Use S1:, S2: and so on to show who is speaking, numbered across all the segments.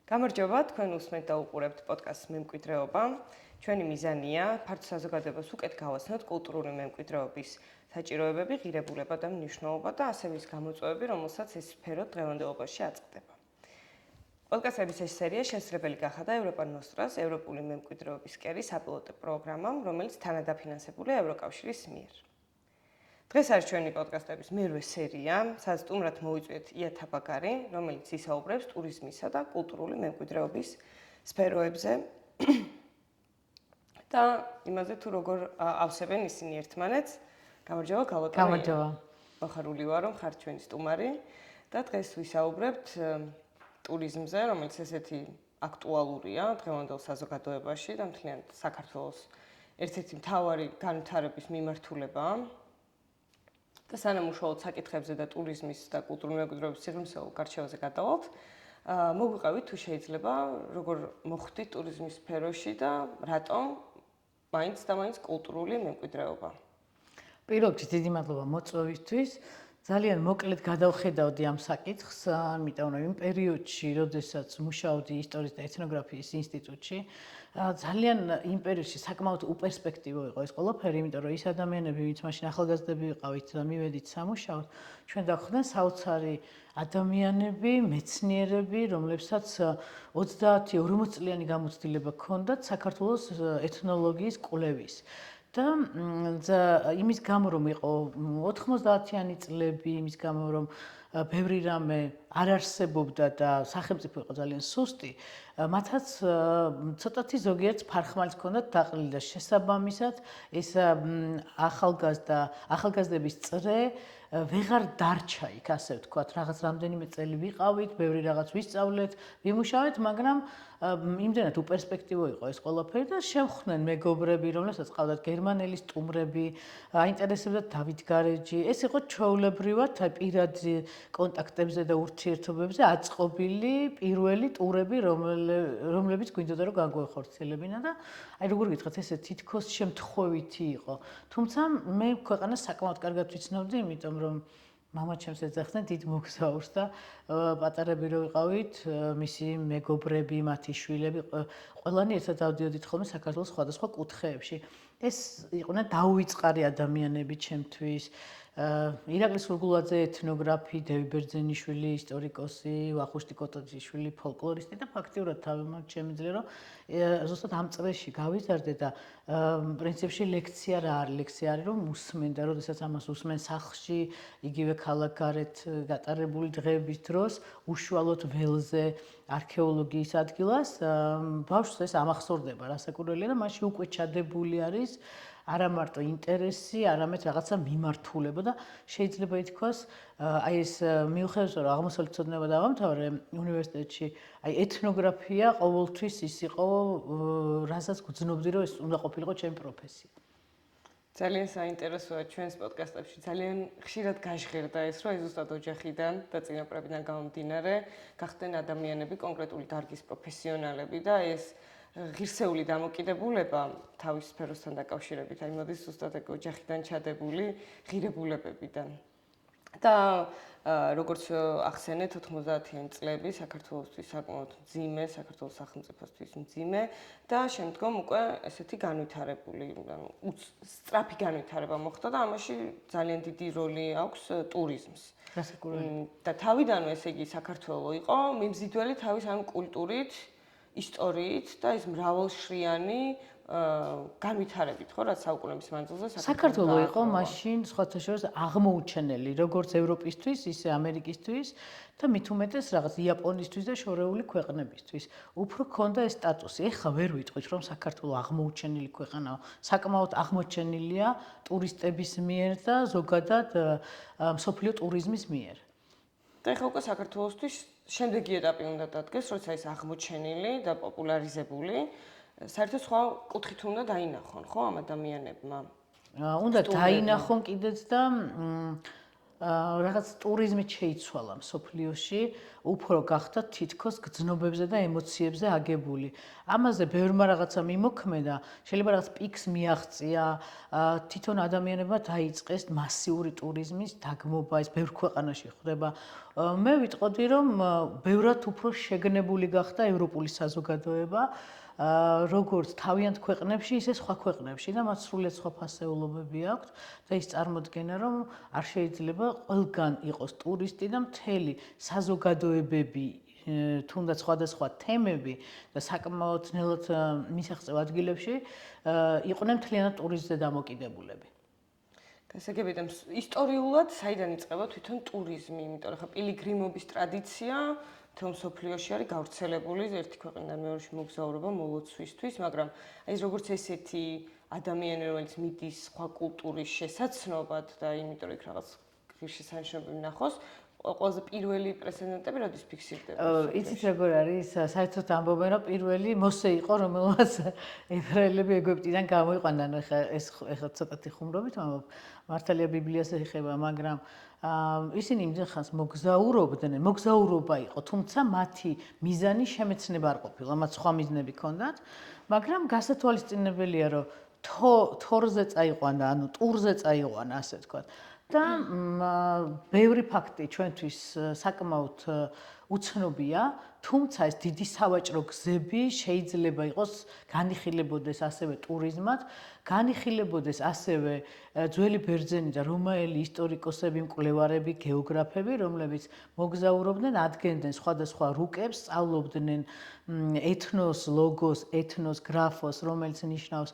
S1: გამარჯობა, თქვენ უსმენთ და უყურებთ პოდკასტს მემკვიდრეობა. ჩვენი მიზანია ფართო საზოგადოებას უკეთ გავაცნოთ კულტურული მემკვიდრეობის საჭიროებები, ღირებულება და მნიშვნელობა და ასევე ის გამოწვევები, რომელსაც ეს სფერო დღევანდელობაში აწყდება. პოდკასტების ეს სერია შესაძლებელი გახადა ევროპა ნოსტრას, ევროპული მემკვიდრეობის კერის საპილოტო პროგრამამ, რომელიც თანადაფინანსებულია ევროკავშირის მიერ. დღეს არის ჩვენი პოდკასტების მერვე სერია, სადაც სტუმრად მოვიწვიეთ ია თაბაგარი, რომელიც ისაუბრებს ტურიზმისა და კულტურული მემკვიდრეობის სფეროებზე და იმაზე თუ როგორ ავსებენ ისინი ერთმანეთს. გამარჯობა, გალოტა.
S2: გამარჯობა.
S1: მოხარული ვარ, რომ ხართ ჩვენი სტუმარი და დღეს ვისაუბრებთ ტურიზმზე, რომელიც ესეთი აქტუალურია დღევანდელ საზოგადოებაში და მთლიანად საქართველოს ერთ-ერთი მთავარი განვითარების მიმართულებაა. და სანამ უშუალოდ საკითხებზე და ტურიზმის და კულტურული მემკვიდრეობის სიღრმისეულ გარჩევაზე გადავალთ, მოგვიყევით თუ შეიძლება როგორ მოხვდით ტურიზმის სფეროში და რატომ მაინც და მაინც კულტურული მემკვიდრეობა.
S2: პირველ რიგში დიდი მადლობა მოწვევისთვის. ძალიან მოკლედ გადავხედავდი ამ საკითხს, იმიტომ რომ იმ პერიოდში, როდესაც მუშაობდი ისტორიის და ეთნოგრაფიის ინსტიტუტში, ძალიან იმ პერიოდში საკმაოდ უპერსპექტივო იყო ეს ყველაფერი, იმიტომ რომ ის ადამიანები, ვინც მაშინ ახალგაზრდები ვიყავით და მივედით სამუშაოდ, ჩვენ დაგვხვდნენ საოცარი ადამიანები, მეცნიერები, რომლებსაც 30-40 წლიანი გამოცდილება ჰქონდათ საქართველოს ეთნოლოგიის კვლევის. და იმის გამო რომ იყო 90-იანი წლები, იმის გამო რომ ბევრი რამე არ არსებობდა და სახელმწიფო იყო ძალიან სუსტი, მათაც ცოტათი ზოგიერთს ფარხმალიც ჰქონდათ დაყრილი და შესაბამისად ეს ახალგაზრდების წრე ვეღარ დარჩა იქ, ასე ვთქვათ, რაღაც რამდენიმე წელი ვიყავით, ბევრი რაღაც ვისწავლეთ, ვიმუშავეთ, მაგრამ იმდენად უპერსპექტივო იყო ეს ყველაფერი და შევხვდნენ მეგობრები, რომლებსაც ყავდათ გერმანელი სტუმრები, აინტერესებდათ დავით გარეჯი. ეს იყო ჩვეულებრივად პირად კონტაქტებზე და ურთიერთობებზე აწყობილი პირველი ტურები, რომლებიც გვინდოდა რომ განგვეხორციელებინა და აი როგორ გითხრათ, ესე თითქოს შემთხვევითი იყო. თუმცა მე ქვეყანას საკმაოდ კარგად ვიცნობდი, იმიტომ რომ მამაჩემს ეძახდნენ დიდ მოგზაურს და პატარები რო ვიყავით, მისი მეგობრები, მათი შვილები, ყველანი ერთად ავდიოდით ხოლმე საქართველოს სხვადასხვა კუთხეებში. ეს იყვნენ დაუვიწყარი ადამიანები ჩემთვის. ირაკლი სურგულაძე ეთნოგრაფი, დევი ბერძენიშვილი ისტორიკოსი, ვახუშტი კოტოძიშვილი ფოლკლორისტი და ფაქტიურად თავი მაქვს შემიძლია რომ ზუსტად ამ წრეში გავიზარდე და პრინციპში ლექცია რა არის? ლექცია არის რომ უსმენ და როდესაც ამას უსმენ სახლში, იგივე ქალაქ გარეთ გატარებული დღეების დროს, უშუალოდ ველზე არქეოლოგიის ადგილას, ბავშვს ეს ამახსოვრდება რასაკურველია და მაშინ უკვე ჩადებული არის არა მარტო ინტერესი, არამედ რაღაცა მიმართულება და შეიძლება ითქვას, აი ეს მიუხედავად რომ აღმოსავლეთ ცოდნეობა დავამთავრე უნივერსიტეტში, აი ეთნოგრაფია ყოველთვის ის იყო, რასაც გძნობდი რომ ეს უნდა ყოფილიყო ჩემი პროფესია.
S1: ძალიან საინტერესოა ჩვენს პოდკასტებში, ძალიან ხშირად გაჟღერდა ეს, რომ ზუსტად ოჯახიდან და წინაპრებიდან გამომდინარე გახდნენ ადამიანები, კონკრეტული დარგის პროფესიონალები და ეს ღირსეული დამოკიდებულება თავის სფეროსთან დაკავშირებით, აი მოდის ზუსტად ეგ ოჯახიდან ჩადებული ღირებულებებიდან. და როგორც ახსენეთ 90-იანი წლები საქართველოსთვის საკმაოდ მძიმე, საქართველოს სახელმწიფოსთვის მძიმე და შემდგომ უკვე ესეთი განვითარებული, ანუ სწრაფი განვითარება მოხდა და ამაში ძალიან დიდი როლი აქვს ტურიზმს. და თავიდანვე ესე იგი საქართველო იყო მიმზიდველი თავის ამ კულტურით, ისტორიით და ეს მრავალშრიანი განვითარებით, ხო, რაც საუკუნეების მანძილზე
S2: საქართველო იყო მაშინ სხვათა შორის აღმოუჩენელი, როგორც ევროპისთვის, ისე ამერიკისთვის და მით უმეტეს რაღაც იაპონისთვის და შორეული ქვეყნებისთვის. უფრო ჰქონდა ეს სტატუსი. ეხლა ვერ ვიტყვით, რომ საქართველო აღმოუჩენელი ქვეყანაა. საკმაოდ აღმოჩენილია ტურისტების მიერ და ზოგადად მსოფლიო ტურიზმის მიერ.
S1: და ეხლა უკვე საქართველოსთვის შემდეგი ეტაპი უნდა დადგეს, როცა ის აღმოჩენილი და პოპულარიზებული საერთოდ სხვა კუთხით უნდა დაინახონ, ხო, ამ ადამიანებმა?
S2: უნდა დაინახონ კიდეც და რაღაც ტურიზმით შეიცვალა მსოფლიოში, უფრო გახდა თითქოს გრძნობებზე და ემოციებზე აგებული. ამაზე ბევრმა რაღაცა მიმოქმედა, შეიძლება რაღაც პიკს მიაღწია, თვითონ ადამიანებმა დაიწყეს მასიური ტურიზმის დაგმობა, ეს ბევრ ქვეყანაში ხდება. მე ვიტყოდი, რომ ბევრად უფრო შეგნებული გახდა ევროპული საზოგადოება, როგორც თავიანთ ქვეყნებში, ისე სხვა ქვეყნებში და მათ სრულიად სხვა ფასეულობები აქვთ და ის წარმოდგენა, რომ არ შეიძლება ყველგან იყოს ტურისტი და მთელი საზოგადოებები, თუნდაც სხვადასხვა თემები და საკმაოდ ნელად მისაღწევ ადგილებში იყვნენ მთლიანად ტურიზმზე დამოკიდებულები.
S1: გასაგებია და ისტორიულად საიდან იწყება თვითონ ტურიზმი, იმიტომ რომ ხა პილიგრიმობის ტრადიცია თელ მსოფლიოში არის გავრცელებული ერთი ქვეყნიდან მეორეში მოგზაურობა მოლოცვისთვის, მაგრამ აი ეს როგორც ესეთი ადამიანი, რომელიც მიდის სხვა კულტურის შესაცნობად და იმიტომ რომ იქ რაღაც ღირსშესანიშნაობები ნახოს, ყველაზე პირველი პრეცედენტები როდის ფიქსირდება?
S2: იცით როგორ არის? საერთოდ ამბობენ, რომ პირველი მოსე იყო, რომელმაც ებრაელები ეგვიპტიდან გამოიყვანან. ეხლა ცოტათი ხუმრობით ამბობ, მართალია ბიბლიას ეხება, მაგრამ ისინი იმდენ ხანს მოგზაურობდნენ, მოგზაურობა იყო, თუმცა მათი მიზანი შემეცნება არ ყოფილა, მათ სხვა მიზნები ჰქონდათ, მაგრამ გასათვალისწინებელია, რომ თორზე წაიყვანა, ანუ ტურზე წაიყვანა, ასე ვთქვათ. და ბევრი ფაქტი ჩვენთვის საკმაოდ უცნობია, თუმცა ეს დიდი სავაჭრო გზები შეიძლება იყოს განიხილებოდეს ასევე ტურიზმად, განიხილებოდეს ასევე ძველი ბერძენი და რომაელი ისტორიკოსები, მკვლევარები, გეოგრაფები, რომლებიც მოგზაურობდნენ, ადგენდნენ სხვადასხვა რუკებს, სწავლობდნენ ეთნოს, ლოგოს, ეთნოს, გრაფოს, რომელიც ნიშნავს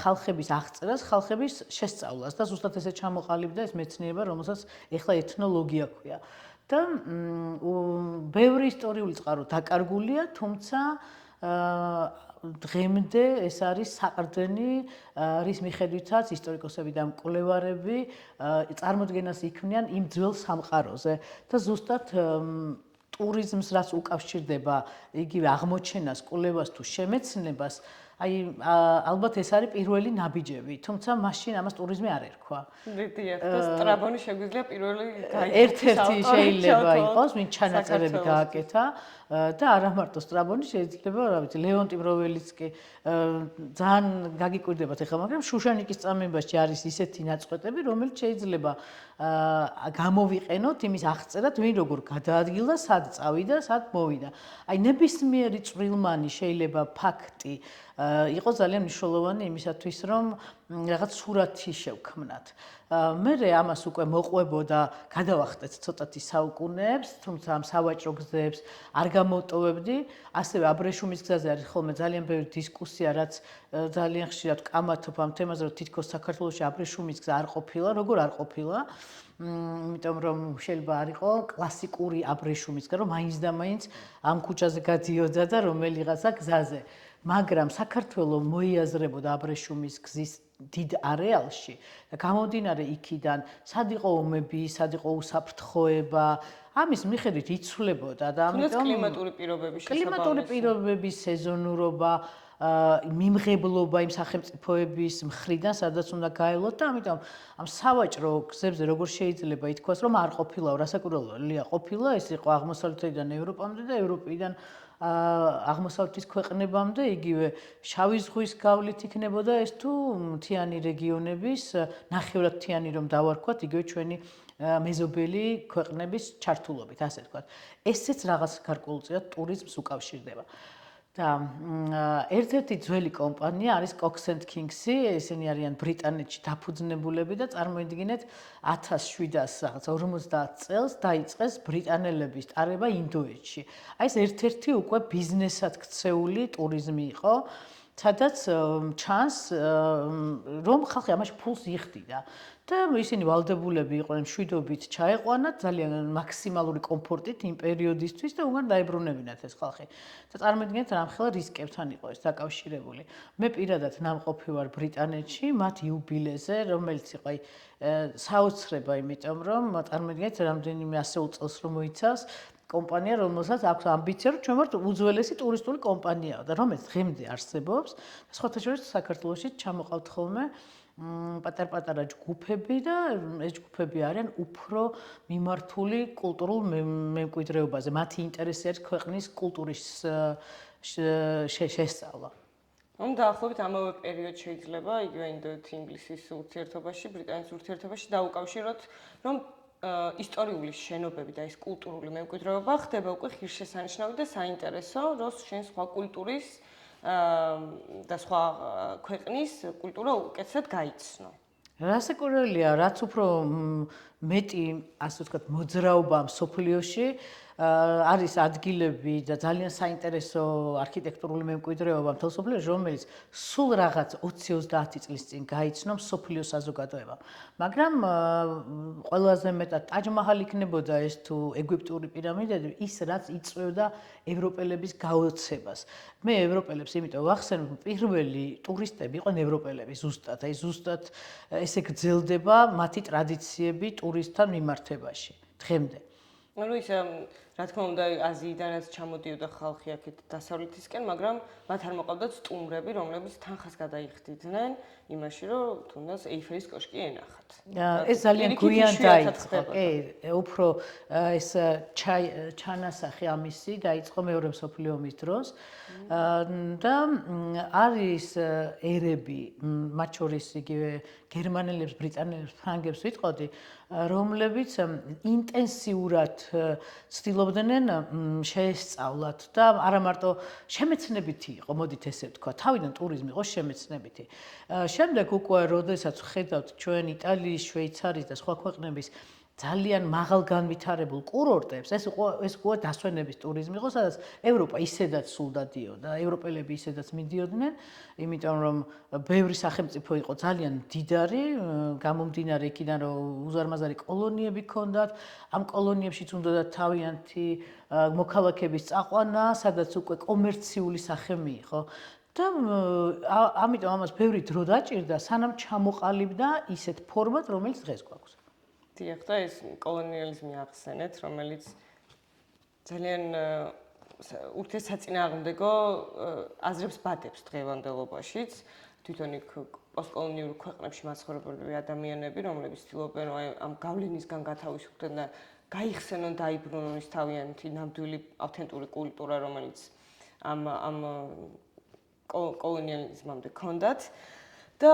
S2: ხალხების აღწერას, ხალხების შესწავლას და ზუსტად ესე ჩამოყალიბდა ეს მეცნიერება, რომელსაც ეხლა ეთნოლოგია ქვია. და ბევრი ისტორიული წყარო დაკარგულია, თუმცა დღემდე ეს არის საყრდენი, რის მიხედვითაც ისტორიკოსები და მკვლევარები წარმოდგენას იქმნიან იმ ძველ სამყაროზე და ზუსტად ტურიზმს რაც უკავშირდება იგივე აღმოჩენას, კვლევას თუ შემეცნებას, აი ალბათ ეს არის პირველი ნაბიჯები, თუმცა მაშინ ამას ტურიზმი არ ერქვა.
S1: დიახ, და სტრაბონი შეგვიძლია პირველი
S2: ერთ-ერთი შეიძლება იყოს, ვინ ჩანაწერები გააკეთა და არა მარტო სტრაბონი, შეიძლება, რა ვიცი, ლეონტი ბროველიც კი ძალიან გაგიკვირდებათ ახლა, მაგრამ შუშანიკის წამებაში არის ისეთი ნაწყვეტები, რომელიც შეიძლება გამოვიყენოთ იმის აღწერად, ვინ როგორ გადაადგილდა, სად წავიდა, სად მოვიდა. აი ნებისმიერი წვრილმანი შეიძლება ფაქტი იყო ძალიან მნიშვნელოვანი იმისათვის, რომ რაღაც სურათი შევქმნათ. მე ამას უკვე მოყვებოდა, გადავახტეთ ცოტათი საუკუნეებს, თუმცა ამ სავაჭრო გზებს არ გამოვტოვებდი. ასევე აბრეშუმის გზაზე არის ხოლმე ძალიან ბევრი დისკუსია, რაც ძალიან ხშირად კამათობ ამ თემაზე, რომ თითქოს საქართველოში აბრეშუმის გზა არ ყოფილა, როგორ არ ყოფილა. იმიტომ რომ შეიძლება არ იყო კლასიკური აბრეშუმის გზა, რომ მაინც და მაინც ამ ქუჩაზე გადიოდა და რომელიღაცა გზაზე. მაგრამ საქართველო მოიაზრებოდა აბრეშუმის გზის დიდ არეალში და გამომდინარე იქიდან, სად იყო ომები, სად იყო უსაფრთხოება, ამის მიხედვით იცვლებოდა და ამიტომ
S1: კლიმატური პირობების
S2: კლიმატური პირობების სეზონურობა, მიმღებლობა იმ სახელმწიფოების მხრიდან, სადაც უნდა გაევლოთ და ამიტომ ამ სავაჭრო გზებზე როგორ შეიძლება ითქვას, რომ არ ყოფილა, რასაკვირველია ყოფილა, ეს იყო აღმოსავლეთიდან ევროპამდე და ევროპიდან აღმოსავლეთის ქვეყნებამდე, იგივე შავი ზღვის გავლით იქნებოდა ეს თუ მთიანი რეგიონების, ნახევრად მთიანი რომ დავარქვათ, იგივე ჩვენი მეზობელი ქვეყნების ჩართულობით, ასე ვთქვათ. ესეც რაღაც გარკვეულწილად ტურიზმს უკავშირდება. და ერთ-ერთი ძველი კომპანია არის Cox and Kings-ი, ესენი არიან ბრიტანეთში დაფუძნებულები და წარმოიდგინეთ 1750 წელს დაიწყეს ბრიტანელების ტარება ინდოეთში. აი ეს ერთ-ერთი უკვე ბიზნესად ქცეული ტურიზმი იყო, სადაც ჩანს რომ ხალხი ამაში ფულს იხდიდა. და ისინი ვალდებულები იყვნენ მშვიდობით ჩაეყვანათ ძალიან მაქსიმალური კომფორტით იმ პერიოდისთვის და უგან დაებრუნებინათ ეს ხალხი. და წარმოიდგინეთ რამხელა რისკებთან იყო ეს დაკავშირებული. მე პირადად ნამყოფი ვარ ბრიტანეთში, მათ იუბილეზე, რომელიც იყო აი საოცრება, იმიტომ რომ წარმოიდგინეთ რამდენიმე ასეულ წელს რომ მოიცავს კომპანია, რომელსაც აქვს ამბიცია, რომ ჩვენ ვართ უძველესი ტურისტული კომპანია და რომელიც დღემდე არსებობს. სხვათა შორის საქართველოში ჩამოყავთ ხოლმე პატარ-პატარა ჯგუფები და ეს ჯგუფები არიან უფრო მიმართული კულტურულ მემკვიდრეობაზე. მათი ინტერესი არის ქვეყნის კულტურის შესწავლა.
S1: დაახლოებით ამავე პერიოდში შეიძლება იგივე ინდოეთ-ინგლისის ურთიერთობაში, ბრიტანეთის ურთიერთობაში დაუკავშიროთ, რომ ისტორიული შენობები და ეს კულტურული მემკვიდრეობა ხდება უკვე ღირსშესანიშნავი და საინტერესო, რომ შენ სხვა კულტურის და სხვა ქვეყნის კულტურა უკეთესად გაიცნო.
S2: რასაკვირველია, რაც უფრო მეტი, ასე ვთქვათ, მოძრაობა მსოფლიოში არის ადგილები და ძალიან საინტერესო არქიტექტურული მემკვიდრეობა მთელ მსოფლიოში, რომელიც სულ რაღაც 20-30 წლის წინ გაიცნო მსოფლიო საზოგადოებამ. მაგრამ ყველაზე მეტად ტაჯ-მაჰალი იქნებოდა ეს თუ ეგვიპტური პირამიდები, ის რაც იწვევდა ევროპელების გაოცებას. მე ევროპელებს იმიტომ ვახსენებ, პირველი ტურისტები იყვნენ ევროპელები ზუსტად, აი ზუსტად ესე გრძელდება მათი ტრადიციები ტურისტთან მიმართებაში დღემდე.
S1: ანუ ის რა თქმა უნდა აზიიდანაც ჩამოდიოდა ხალხი აქეთ დასავლეთისკენ, მაგრამ მათ არ მოყავდათ სტუმრები, რომლებიც თანხას გადაიხდიდნენ იმაში, რომ თუნდაც ეიფელის კოშკი ენახათ.
S2: ეს ძალიან გვიან დაიწყო, კი, უფრო ეს ჩანასახი ამისი დაიწყო მეორე მსოფლიო ომის დროს და არის ერები, მათ შორის იგივე გერმანელებს, ბრიტანელებს, ფრანგებს ვიტყოდი, რომლებიც ინტენსიურად ცდილობდნენ შეესწავლათ და არა მარტო შემეცნებითი იყო, მოდით ესე ვთქვა, თავიდან ტურიზმი იყო შემეცნებითი. შემდეგ უკვე, როდესაც ხედავთ ჩვენ იტალიის, შვეიცარიის და სხვა ქვეყნების ძალიან მაღალ განვითარებულ კურორტებს, ეს უკვე დასვენების ტურიზმი იყო, სადაც ევროპა ისედაც სულ დადიოდა, ევროპელები ისედაც მიდიოდნენ, იმიტომ რომ ბევრი სახელმწიფო იყო ძალიან მდიდარი, გამომდინარე იქიდან რომ უზარმაზარი კოლონიები ჰქონდათ, ამ კოლონიებშიც უნდათ თავიანთი მოქალაქეების წაყვანა, სადაც უკვე კომერციული სახე მიიღო. და ამიტომ ამას ბევრი დრო დაჭირდა, სანამ ჩამოყალიბდა ისეთ ფორმად, რომელიც დღეს გვაქვს.
S1: დიახ, და ეს კოლონიალიზმი ახსენეთ, რომელიც ძალიან ურთიერთსაწინააღმდეგო აზრებს ბადებს დღევანდელობაშიც. თვითონ იქ პოსტკოლონიურ ქვეყნებში მაცხოვრებელი ადამიანები, რომლებიც ცდილობენ ამ გავლენისგან გათავისუფლდნენ და გაიხსენონ, დაიბრუნონ ის თავიანთი ნამდვილი ავთენტური კულტურა, რომელიც ამ კოლონიალიზმამდე ჰქონდათ. და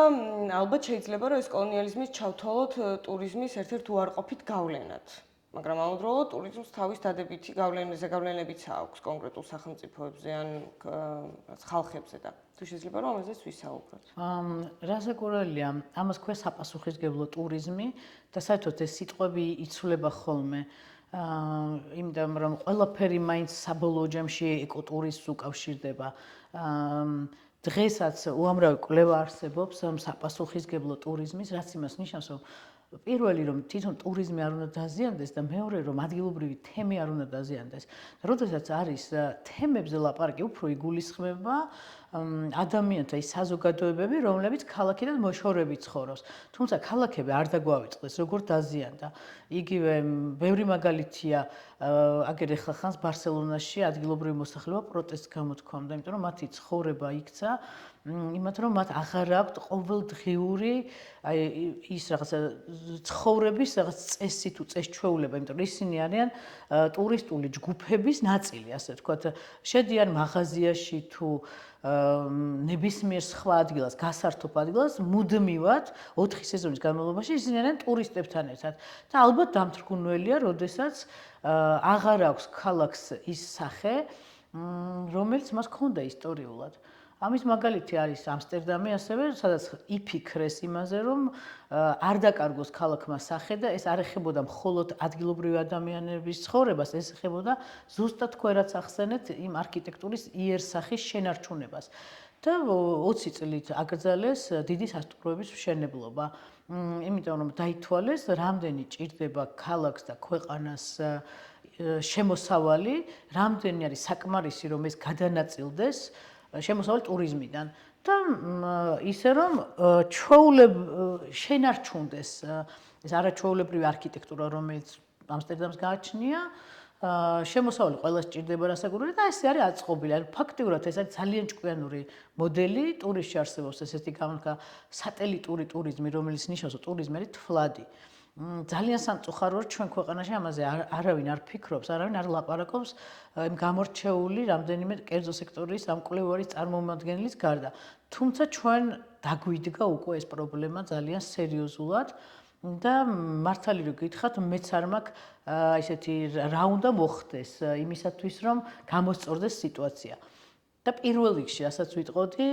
S1: ალბათ შეიძლება რომ ეს კოლონიალიზმის ჩავთვალოთ ტურიზმის ერთ-ერთ უარყოფით გავლენად. მაგრამ ამავდროულად ტურიზმს თავის დადებითი გავლენებიც აქვს კონკრეტულ სახელმწიფოებზე ან ხალხებზე და თუ შეიძლება რომ ამაზეც ვისაუბროთ.
S2: რასაკვირველია, ამას ქვია საპასუხისმგებლო ტურიზმი და საერთოდ ეს სიტყვები იცვლება ხოლმე. იმიტომ რომ ყველაფერი მაინც საბოლოო ჯამში ეკოტურიზმს უკავშირდება. დღესაც უამრავი კვლევა არსებობს საპასუხისმგებლო ტურიზმის, რაც იმას ნიშნავს, რომ პირველი რომ თვითონ ტურიზმი არ უნდა დაზიანდეს და მეორე რომ ადგილობრივი თემი არ უნდა დაზიანდეს. და როდესაც არის თემებზე ლაპარაკი, უფრო იგულისხმება ადამიანთა ის საზოგადოებები, რომლებიც ქალაქიდან მოშორებით ცხოვრობს. თუმცა ქალაქები არ დაგვავიწყდეს, როგორ დაზიანდა. იგივე ბევრი მაგალითია, აგერ ახლა ხანს ბარსელონაში ადგილობრივი მოსახლეობა პროტესტს გამოთქვამდა, იმიტომ რომ მათი ცხოვრება იქცა იმათ რომ მათ აღარ აქვთ ყოველდღიური ის რაღაცა ცხოვრების რაღაც წესი თუ წესჩვეულება, იმიტომ რომ ისინი არიან ტურისტული ჯგუფების ნაწილი, ასე ვთქვათ, შედიან მაღაზიაში თუ ნებისმიერ სხვა ადგილას, გასართობ ადგილას, მუდმივად 4 სეზონის განმავლობაში ისინი არიან ტურისტებთან ერთად. და ალბათ დამთრგუნველია, როდესაც აღარ აქვს ქალაქს ის სახე, რომელიც მას ჰქონდა ისტორიულად. ამის მაგალითი არის ამსტერდამი ასევე, სადაც იფიქრეს იმაზე, რომ არ დაკარგოს ქალაქმა სახე და ეს არ ეხებოდა მხოლოდ ადგილობრივი ადამიანების ცხოვრებას, ეს ეხებოდა ზუსტად თქვენ რაც ახსენეთ იმ არქიტექტურის იერსახის შენარჩუნებას. და 20 წლით აკრძალეს დიდი სასტუმროების მშენებლობა. იმიტომ რომ დაითვალეს, რამდენი ჭირდება ქალაქს და ქვეყანას შემოსავალი, რამდენი არის საკმარისი, რომ ეს გადანაწილდეს შემოსავალი ტურიზმიდან და ისე რომ შენარჩუნდეს ეს არაჩვეულებრივი არქიტექტურა, რომელიც ამსტერდამს გააჩნია შემოსავალი ყველას ჭირდება რასაკურველი და ესე არის აწყობილი. ანუ ფაქტიურად ეს არის ძალიან ჭკვიანური მოდელი ტურიზმში არსებობს ესეთი განხა სატელიტური ტურიზმი, რომელიც ნიშნავს, რომ ტურიზმი არის თვლადი. ძალიან სამწუხაროა ჩვენ ქვეყანაში ამაზე არავინ არ ფიქრობს, არავინ არ ლაპარაკობს იმ გამორჩეული რამდენიმე კერძო სექტორის ამკვლევარის წარმომადგენლის გარდა. თუმცა ჩვენ დაგვიდგა უკვე ეს პრობლემა ძალიან სერიოზულად და მართალი რომ გითხრათ, მეც არ მაქვს ისეთი რა უნდა მოხდეს იმისათვის, რომ გამოსწორდეს სიტუაცია. და პირველ რიგში, რასაც ვიტყოდი,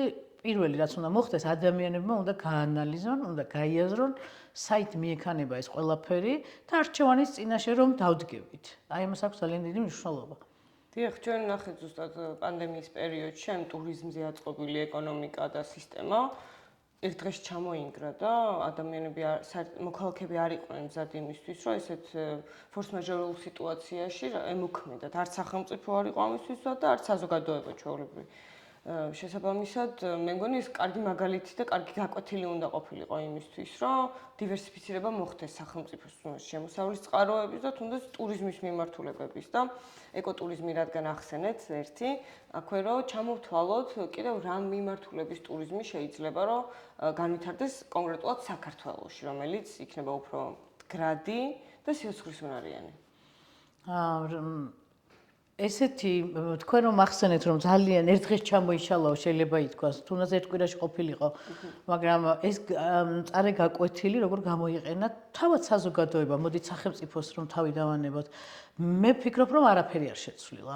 S2: პირველი რაც უნდა მოხდეს, ადამიანებმა უნდა გაანალიზონ, უნდა გაიაზრონ, საით მიექანება ეს ყველაფერი და არჩევანის წინაშე რომ დავდგებით. აი ამას აქვს ძალიან დიდი მნიშვნელობა.
S1: დიახ, ჩვენ ნახეთ ზუსტად პანდემიის პერიოდში ამ ტურიზმზე აწყობილი ეკონომიკა და სისტემა ერთ დღეში ჩამოინგრა და ადამიანები მოქალაქეები არ იყვნენ მზად იმისთვის, რომ ესეთ ფორს-მაჟორულ სიტუაციაში ემოქმედათ. არც სახელმწიფო არ იყო ამისთვის და არც საზოგადოება ჩვეულებრივი. შესაბამისად, მე მგონი ეს კარგი მაგალითი და კარგი გაკვეთილი უნდა ყოფილიყო იმისთვის, რომ დივერსიფიცირება მოხდეს სახელმწიფოს შემოსავლის წყაროების და თუნდაც ტურიზმის მიმართულებების და ეკოტურიზმი რადგან ახსენეთ ერთი, აქვე რომ ჩამოვთვალოთ კიდევ რა მიმართულების ტურიზმი შეიძლება რომ განვითარდეს კონკრეტულად საქართველოში, რომელიც იქნება უფრო მდგრადი და სიცოცხლისუნარიანი.
S2: ესეთი თქვენ რომ ახსენეთ რომ ძალიან ერთ დღეს ჩამოიშალაო შეიძლება ითქვას, თუნდაც ერთ კვირაში ყოფილიყო, მაგრამ ეს მწარე გაკვეთილი როგორ გამოიყენა თავად საზოგადოება, მოდით სახელმწიფოს რომ თავი დავანებოთ. მე ვფიქრობ რომ არაფერი არ შეცვლილა.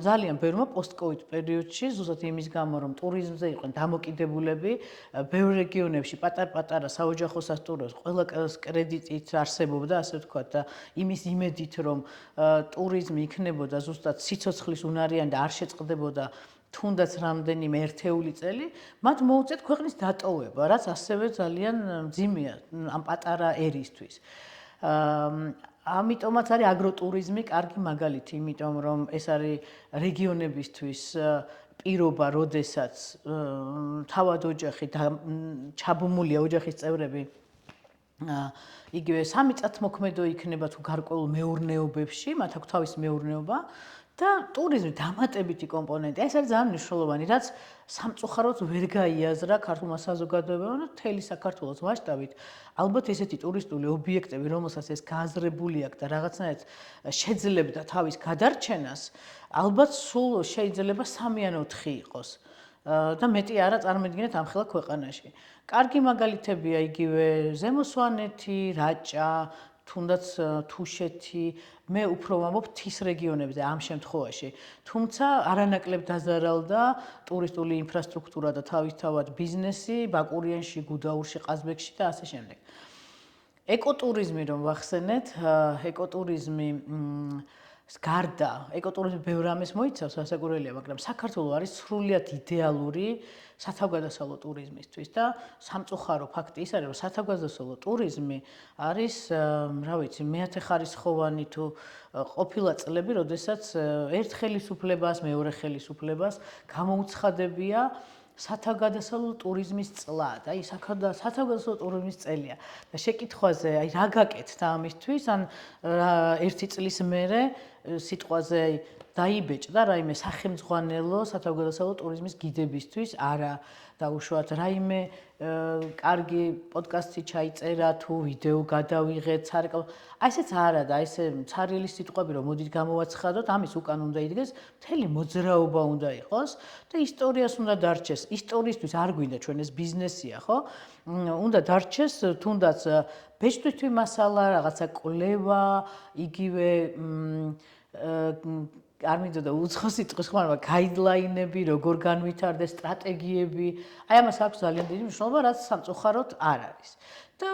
S2: ძალიან ბევრმა პოსტ-კოვიდ პერიოდში, ზუსტად იმის გამო რომ ტურიზმზე იყვნენ დამოკიდებულები, ბევრ რეგიონებში პატარ-პატარა საოჯახო სასტუმროებს ყველა კრედიტით არსებობდა, ასე ვთქვათ, და იმის იმედით რომ ტურიზმი იქნებოდა ზუსტად სიცოცხლის უნარიანი და არ შეწყდებოდა თუნდაც რამდენიმე ერთეული წელი, მათ მოუწეთ ქვეყნის დატოვება, რაც ასევე ძალიან მძიმეა ამ პატარა ერისთვის. ამიტომაც არის აგროტურიზმი კარგი მაგალითი, იმიტომ რომ ეს არის რეგიონებისთვის პირობა, როდესაც თავად ოჯახი და ჩაბმულია ოჯახის წევრები იგივე სამი წათმოქმედო იქნება თუ გარკვეულ მეურნეობებში, მათ აქვს თავისი მეურნეობა და ტურიზმი დამატებითი კომპონენტი. ეს არის ძალიან მნიშვნელოვანი, რაც სამწუხაროდ ვერ გაიაზრა ქართულმა საზოგადოებამ და მთელი საქართველოს მასშტაბით. ალბათ ესეთი ტურისტული ობიექტები, რომელსაც ეს გააზრებული აქვს და რაღაცნაირად შეძლებდა თავის გადარჩენას, ალბათ სულ შეიძლება 3 ან 4 იყოს. და მეტი არა წარმოიდგინეთ ამხელა ქვეყანაში. კარგი მაგალითებია იგივე ზემო სვანეთი, რაჭა, თუნდაც თუშეთი, მე უფრო ვამბობ მთის რეგიონებზე ამ შემთხვევაში. თუმცა არანაკლებ დაზარალდა ტურისტული ინფრასტრუქტურა და თავისთავად ბიზნესი ბაკურიანში, გუდაურში, ყაზბეგში და ასე შემდეგ. ეკოტურიზმი რომ ვახსენეთ, ეკოტურიზმი გარდა ეკოტურიზმი ბევრ ამას მოიცავს, ასაკურველია, მაგრამ საქართველო არის სრულიად იდეალური სათავგადასავლო ტურიზმისთვის და სამწუხარო ფაქტი ის არის, რომ სათავგადასავლო ტურიზმი არის, რა ვიცი, მეათე ხარისხოვანი თუ ყოფილა წლები, როდესაც ერთ ხელისუფლებას, მეორე ხელისუფლებას გამოუცხადებია სათავგადასავლო ტურიზმის წლად, აი სათავგადასავლო ტურიზმის წელია. და შეკითხვაზე, აი რა გაკეთდა ამისთვის, ან ერთი წლის მერე სიტყვაზე დაიბეჭდა რაიმე სახელმძღვანელო სათავგადასავლო ტურიზმის გიდებისთვის, არა დაუშვათ რაიმე კარგი პოდკასტი ჩაიწერა თუ ვიდეო გადავიღეთ, სარეკლამო. აი ესეც არა და ესე ცარიელი სიტყვები რომ მოდით გამოვაცხადოთ, ამის უკან უნდა იდგეს, მთელი მოძრაობა უნდა იყოს და ისტორიას უნდა დარჩეს. ისტორიისთვის არ გვინდა ჩვენ ეს ბიზნესია, ხო? უნდა დარჩეს თუნდაც ბეჭდვითი მასალა, რაღაცა კვლევა, იგივე არ მინდოდა უცხო სიტყვის ხომ, მაგრამ გაიდლაინები, როგორ განვითარდეს, სტრატეგიები. აი ამას აქვს ძალიან დიდი მნიშვნელობა, რაც სამწუხაროდ არ არის. და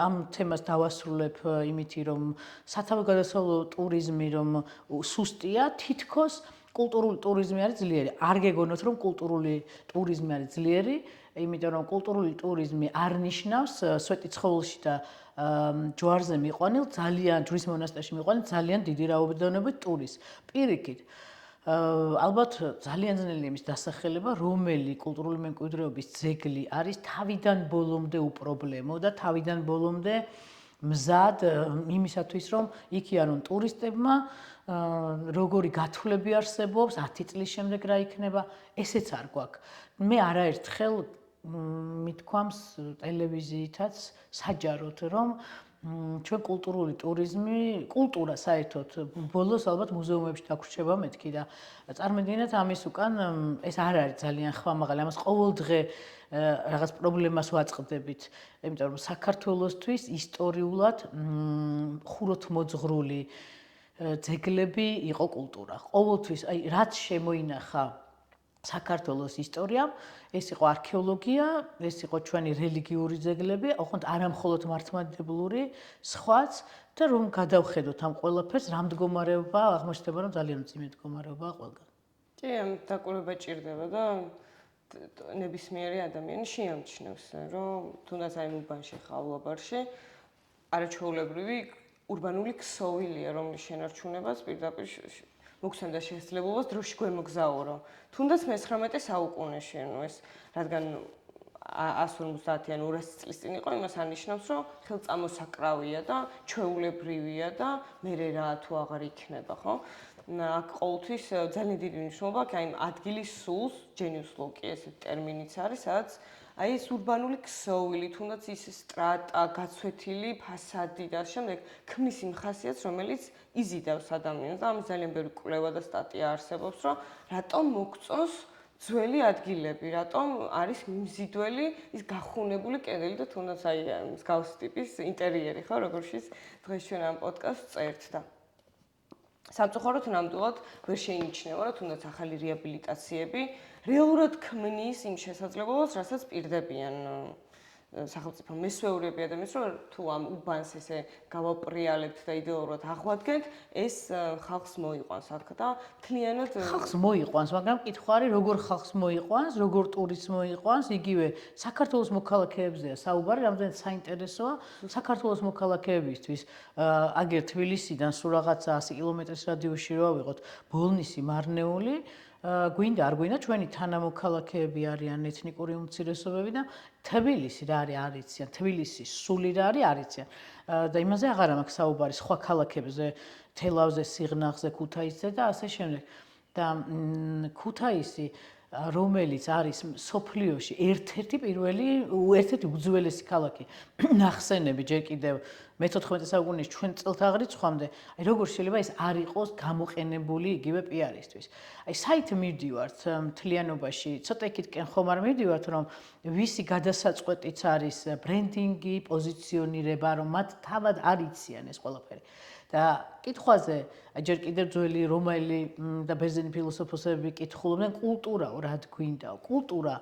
S2: ამ თემას დავასრულებ იმითი, რომ სათავგადასავლო ტურიზმი რომ სუსტია, თითქოს კულტურული ტურიზმი არის ძლიერი. არ გეგონოთ, რომ კულტურული ტურიზმი არის ძლიერი, იმიტომ რომ კულტურული ტურიზმი არ ნიშნავს სვეტიცხოვლში და ჯვარზე მიყვანილ ძალიან ჯვრის მონასტერში მიყვანილ ძალიან დიდი რაოდენობით ტურისტს. პირიქით, ალბათ ძალიან ძნელი იმის დასახელება, რომელი კულტურული მემკვიდრეობის ძეგლი არის თავიდან ბოლომდე უპრობლემო და თავიდან ბოლომდე მზად იმისათვის, რომ იქ იარონ ტურისტებმა, როგორი გათვლები არსებობს, 10 წლის შემდეგ რა იქნება, ესეც არ გვაქვს. მე არაერთხელ მithქვამს ტელევიზიითაც საჯაროდ, რომ ჩვენ კულტურული ტურიზმი, კულტურა საერთოდ ბოლოს ალბათ მუზეუმებში დაგვრჩება მეთქი და წარმოიდგინეთ ამის უკან ეს არ არის ძალიან ხმამაღალი, ამას ყოველდღე რაღაც პრობლემას ვაწყდებით, იმიტომ რომ საქართველოსთვის ისტორიულად ხუროთმოძღვრული ძეგლები იყო კულტურა. ყოველთვის, აი რაც შემოინახა საქართველოს ისტორიამ, ეს იყო არქეოლოგია, ეს იყო ჩვენი რელიგიური ძეგლები, ოღონდ არა მხოლოდ მართლმადიდებლური, სხვაც და რომ გადავხედოთ ამ ყველაფერს, რა მდგომარეობაა, აღმოჩნდება რომ ძალიან მძიმე მდგომარეობაა ყველგან.
S1: კი, ამ დაკვირვება ჭირდება და ნებისმიერი ადამიანი შეამჩნევს, რომ თუნდაც აი უბანში ხავლაბარში არაჩვეულებრივი ურბანული ქსოვილია, რომლის შენარჩუნებას პირდაპირ მოგცემდა შესაძლებლობას დროში გვემოგზაურო. თუნდაც მე-19 საუკუნეში, ეს რადგან 150-ან 200 წლის წინ იყო, იმას ანიშნავს, რომ ხელწამოსაკრავია და ჩვეულებრივია და მერე რა თუ აღარ იქნება, ხო? აქ ყოველთვის ძალიან დიდი მნიშვნელობა აქვს აი ადგილის სულს, genius loci ესეთი ტერმინიც არის, სადაც აი ეს ურბანული ქსოვილი, თუნდაც ის სტრატა, გაცვეთილი ფასადი და შემდეგ ქმნის იმ ხასიათს, რომელიც იზიდავს ადამიანს და ამის ძალიან ბევრი კვლევა და სტატია არსებობს, რომ რატომ მოგწონს ძველი ადგილები, რატომ არის მზიდველი ის გახუნებული კედელი და თუნდაც აი მსგავსი ტიპის ინტერიერი, ხო, როგორშიც დღეს ჩვენ ამ პოდკასტს წერთ და სამწუხაროდ ნამდვილად ვერ შეიმჩნევა, რომ თუნდაც ახალი რეაბილიტაციები რეალურად ქმნის იმ შესაძლებლობას, რასაც პირდებიან სახელმწიფო მესვეურები ადამიანს, რომ თუ ამ უბანს ესე გავაპრიალებთ და იდეალურად აღვადგენთ, ეს ხალხს მოიყვანს აქ და მთლიანად
S2: ხალხს მოიყვანს, მაგრამ კითხვა არის, როგორ ხალხს მოიყვანს, როგორ ტურისტს მოიყვანს, იგივე საქართველოს მოქალაქეებზეა საუბარი, რამდენად საინტერესოა საქართველოს მოქალაქეებისთვის. აგერ თბილისიდან სულ რაღაცა 100 კილომეტრის რადიუსში რო ავიღოთ ბოლნისი, მარნეული, გვინდა არ გვინდა ჩვენი თანამოქალაქეები არიან ეთნიკური უმცირესობები და თბილისი რა არის არიციან, თბილისის სული რა არის არიციან. და იმაზე აღარ მაქვს საუბარი სხვა ქალაქებზე, თელავზე, სიღნაღზე, ქუთაისზე და ასე შემდეგ. და ქუთაისი რომელიც არის სოფლიოში ერთ-ერთი პირველი, ერთ-ერთი უძველესი ქალაქი ნახსენები ჯერ კიდევ მე-14 საუკუნეში ჩვენ წელთაღრიცხვამდე, აი როგორ შეიძლება ეს არ იყოს გამოყენებული იგივე პიარისთვის. აი საით მივდივართ მთლიანობაში, ცოტა იქითკენ ხომ არ მივდივართ, რომ ვისი გადასაწყვეტიც არის ბრენდინგი, პოზიციონირება, რომ მათ თავად არ იციან ეს ყველაფერი. და კითხვაზე ჯერ კიდევ ძველი რომაელი და ბერძენი ფილოსოფოსები კითხულობდნენ კულტურა რა გვინდა, კულტურა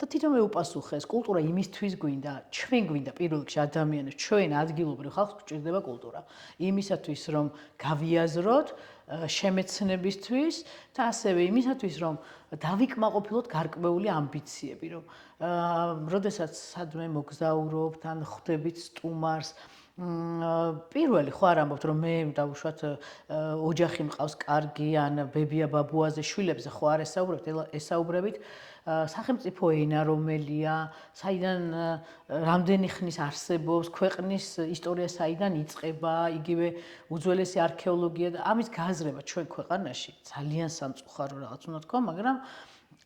S2: და თვითონ მე უპასუხეს, კულტურა იმისთვის გვინდა, ჩვენ გვინდა პირველ რიგში ადამიანებს, ჩვენ ადგილობრივ ხალხს გვჭირდება კულტურა. იმისათვის რომ გავიაზროთ შემეცნებისთვის და ასევე იმისათვის რომ დავიკმაყოფილოთ გარკვეული ამბიციები, რომ როდესაც სადმე მოგზაურობთ ან ხვდებით სტუმარს პირველი ხო არ ამბობთ რომ მე დავუშვათ ოჯახი მყავს კარგი ან ბებია ბაბუაზე შვილებზე ხო არ ესაუბრებით სახელმწიფო ენა რომელია საიდან რამდენი ხნის არსებობს ქვეყნის ისტორია საიდან იწყება იგივე უძველესი არქეოლოგია და ამის გააზრება ჩვენ ქვეყანაში ძალიან სამწუხარო რაღაც უნდა თქვა მაგრამ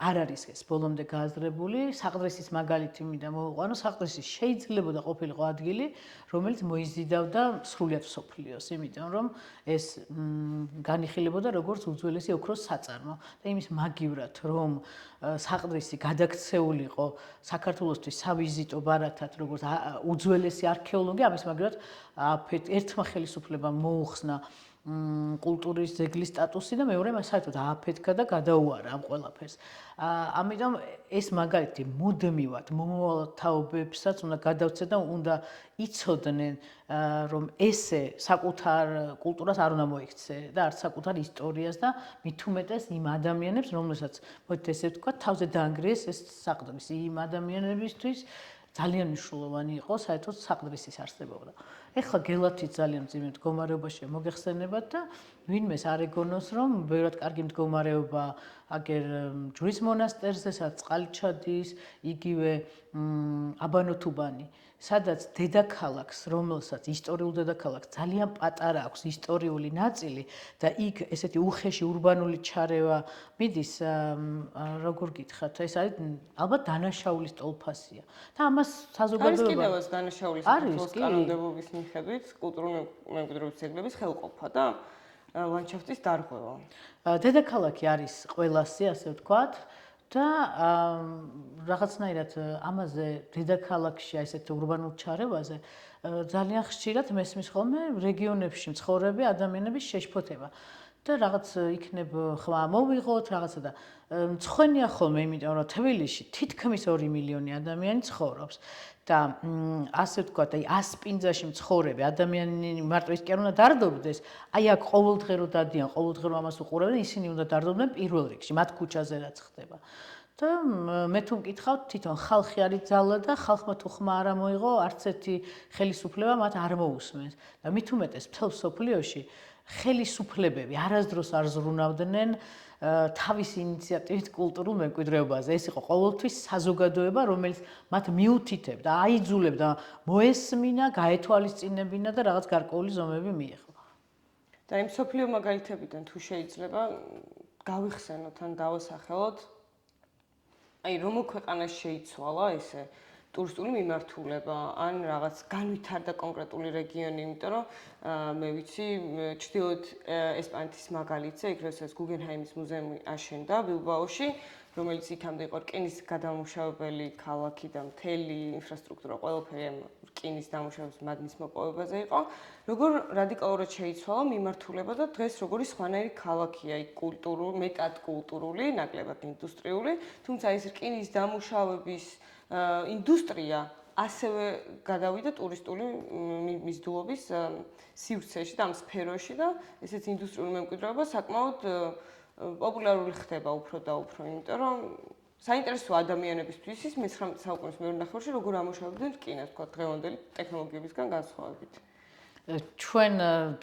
S2: არ არის ეს ბოლომდე გააზრებული საყდრისის მაგალითი მინდა მოვიყვანო საყდრისი შეიძლებოდა ყოფილიყო ადგილი რომელიც მოიზიდავდა სრულიად მსოფლიოს იმიტომ რომ ეს განიხილებოდა როგორც უძველესი ოქროს საწარმო და იმის მაგივრად რომ საყდრისი გადაქცეულიყო საქართველოსთვის სავიზიტო ბარათად როგორც უძველესი არქეოლოგია ამის მაგივრად ერთმა ხელისუფლებამ მოუხსნა კულტურის ძეგლის სტატუსი და მეორე მას საერთოდ ააფეთქა და გადაუარა ამ ყველაფერს. ამიტომ ეს მაგალითი მუდმივად მომავალთაობებსაც უნდა გადავცეთ და უნდა იცოდნენ რომ ესე საკუთარ კულტურას არ უნდა მოიქცე და არც საკუთარ ისტორიას და მით უმეტეს იმ ადამიანებს რომელსაც მოით ესე ვთქვა თავზე დაანგრიეს ეს საყდრის იმ ადამიანებისთვის ძალიან მნიშვნელოვანი იყო საერთოდ საყდრისის არსებობა. ეხლა გელათი ძალიან მძიმე მდგომარეობაშია მოგეხსენებათ და ვინმეს არ ეგონოს რომ ბევრად კარგი მდგომარეობა აგერ ჯვრის მონასტერზე, სადაც წყალი ჩადის, იგივე აბანოთუბანი, სადაც დედაქალაქს, რომელსაც ისტორიულ დედაქალაქს ძალიან პატარა აქვს ისტორიული ნაწილი და იქ ესეთი უხეში ურბანული ჩარევა მიდის, როგორ გითხრათ, ეს არის ალბათ დანაშაულის ტოლფასია. და ამას
S1: არის
S2: საზოგადოება
S1: კიდევაც დანაშაულის საქართველოს კანონმდებლობის მიხედვით კულტურული მემკვიდრეობის ძეგლების ხელყოფა და ლანდშაფტის დარღვევა.
S2: დედაქალაქი არის ყველასი, ასე ვთქვათ. და რაღაცნაირად ამაზე დედაქალაქში ესეთ ურბანულ ჩარევაზე ძალიან ხშირად მესმის ხოლმე რეგიონებში მცხოვრები ადამიანების შეშფოთება და რაღაც იქნებ ხმა მოვიღოთ რაღაცა და მცხვენია ხოლმე, იმიტომ რომ თბილისში თითქმის 2 მილიონი ადამიანი ცხოვრობს და ასე ვთქვათ, აი ასპინძაში მცხოვრები ადამიანი მარტო ის კი არ უნდა დარდობდეს, აი აქ ყოველდღე რო დადიან, ყოველდღე რო ამას უყურებენ, ისინი უნდა დარდობდნენ პირველ რიგში, მათ ქუჩაზე რაც ხდება. და მე თუ მკითხავთ, თვითონ ხალხი არის ძალა და ხალხმა თუ ხმა არ მოიღო, არც ერთი ხელისუფლება მათ არ მოусმენს. და მით უმეტეს მთელ სოფლიოში ხელისუფლებები არასდროს არ ზრუნავდნენ თავისი ინიციატივით კულტურულ მემკვიდრეობაზე. ეს იყო ყოველთვის საზოგადოება, რომელიც მათ მიუთითებდა, აიძულებდა, მოესმინა, გაეთვალისწინებინა და რაღაც გარკვეული ზომები მიიღო.
S1: და იმ სოფლიო მაგალითებიდან თუ შეიძლება გავიხსენოთ ან დავასახელოთ, აი რომ ქვეყანას შეიცვალა ესე ტურისტული მიმართულება ან რაღაც განვითარდა კონკრეტული რეგიონი, იმიტომ რომ მე ვიცი ჩრდილოეთ ესპანეთის მაგალითზე, იქ როდესაც გუგენჰაიმის მუზეუმი აშენდა ბილბაოში, რომელიც იქამდე იყო რკინის გადამუშავებელი ქალაქი და მთელი ინფრასტრუქტურა ყველაფერი რკინის დამუშავების მადნის მოპოვებაზე იყო, როგორ რადიკალურად შეიცვალა მიმართულება და დღეს როგორი სხვანაირი ქალაქია, იქ კულტურული, მეტად კულტურული, ნაკლებად ინდუსტრიული, თუმცა ეს რკინის დამუშავების ინდუსტრია ასევე გადავიდა ტურისტული მიზიდულობის სივრცეში და ამ სფეროში და ესეც ინდუსტრიული მემკვიდრეობა საკმაოდ პოპულარული ხდება უფრო და უფრო, იმიტომ რომ საინტერესო ადამიანებისთვის ის 19 საუკუნის მეორე ნახევარში როგორ ამუშავებდნენ რკინას, თქვა დღევანდელი ტექნოლოგიებისგან განსხვავებით.
S2: ჩვენ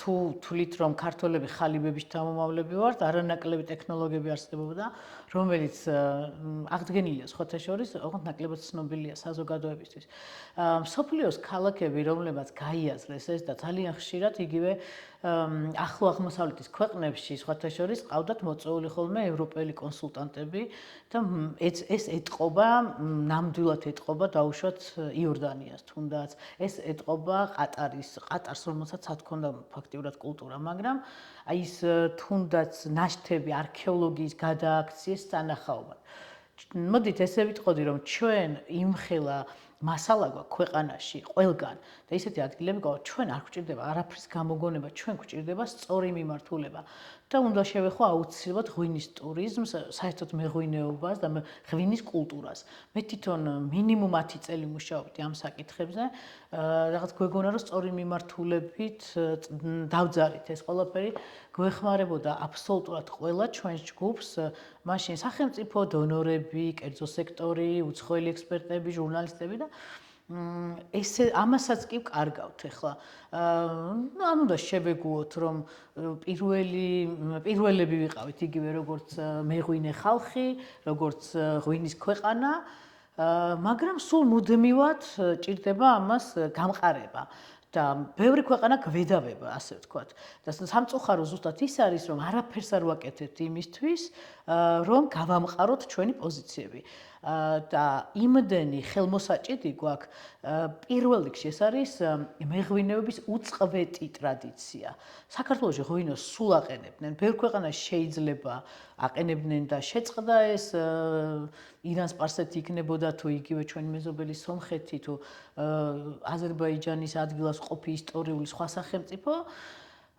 S2: თუ თვლით რომ ქართველები ხალიბების შთამომავლები ვართ, არანაკლები ტექნოლოგიები არსებობდა, რომელიც აღდგენილია სხვათა შორის, ოღონდ ნაკლებად ცნობილია საზოგადოებისთვის. მსოფლიოს ქალაქები, რომლებაც გაიაზრეს ეს და ძალიან ხშირად იგივე ახლო აღმოსავლეთის ქვეყნებში სხვათა შორის ყავდათ მოწვეული ხოლმე ევროპელი კონსულტანტები და ეს ეტყობა, ნამდვილად ეტყობა დაუშვათ იორდანიას თუნდაც, ეს ეტყობა ყატარს, რომელსაც ჰქონდა ფაქტიურად კულტურა, მაგრამ აი ის თუნდაც ნაშთები არქეოლოგიის გადააქციეს სანახაობად. მოდით ესე ვიტყოდი, რომ ჩვენ იმხელა მასალა გვაქვს ქვეყანაში ყველგან და ისეთი ადგილები გვაქვს, ჩვენ არ გვჭირდება არაფრის გამოგონება, ჩვენ გვჭირდება სწორი მიმართულება და უნდა შევეხო აუცილებლად ღვინის ტურიზმს, საერთოდ მეღვინეობას და ღვინის კულტურას. მე თვითონ მინიმუმ 10 წელი მუშაობდი ამ საკითხებზე, რაღაც გვეგონა რომ სწორი მიმართულებით დავძარით ეს ყველაფერი, გვეხმარებოდა აბსოლუტურად ყველა ჩვენს ჯგუფს, მაშინ სახელმწიფო დონორები, კერძო სექტორი, უცხოელი ექსპერტები, ჟურნალისტები და ესე ამასაც კი ვკარგავთ ახლა. ან უნდა შევეგუოთ, რომ პირველები ვიყავით იგივე როგორც მეღვინე ხალხი, როგორც ღვინის ქვეყანა, მაგრამ სულ მუდმივად ჭირდება ამას გამყარება. და ბევრი ქვეყანა გვედავება, ასე ვთქვათ. და სამწუხარო ზუსტად ის არის, რომ არაფერს არ ვაკეთებთ იმისთვის, რომ გავამყაროთ ჩვენი პოზიციები. და იმდენი ხელმოსაჭიდი გვაქვს, პირველ რიგში ეს არის მეღვინეობის უწყვეტი ტრადიცია. საქართველოში ღვინოს სულ აყენებდნენ, ბევრ ქვეყანაში შეიძლება აყენებდნენ და შეწყდა ეს ირანს სპარსეთი იქნებოდა თუ იგივე ჩვენი მეზობელი სომხეთი თუ აზერბაიჯანის ადგილას ყოფი ისტორიული სხვა სახელმწიფო,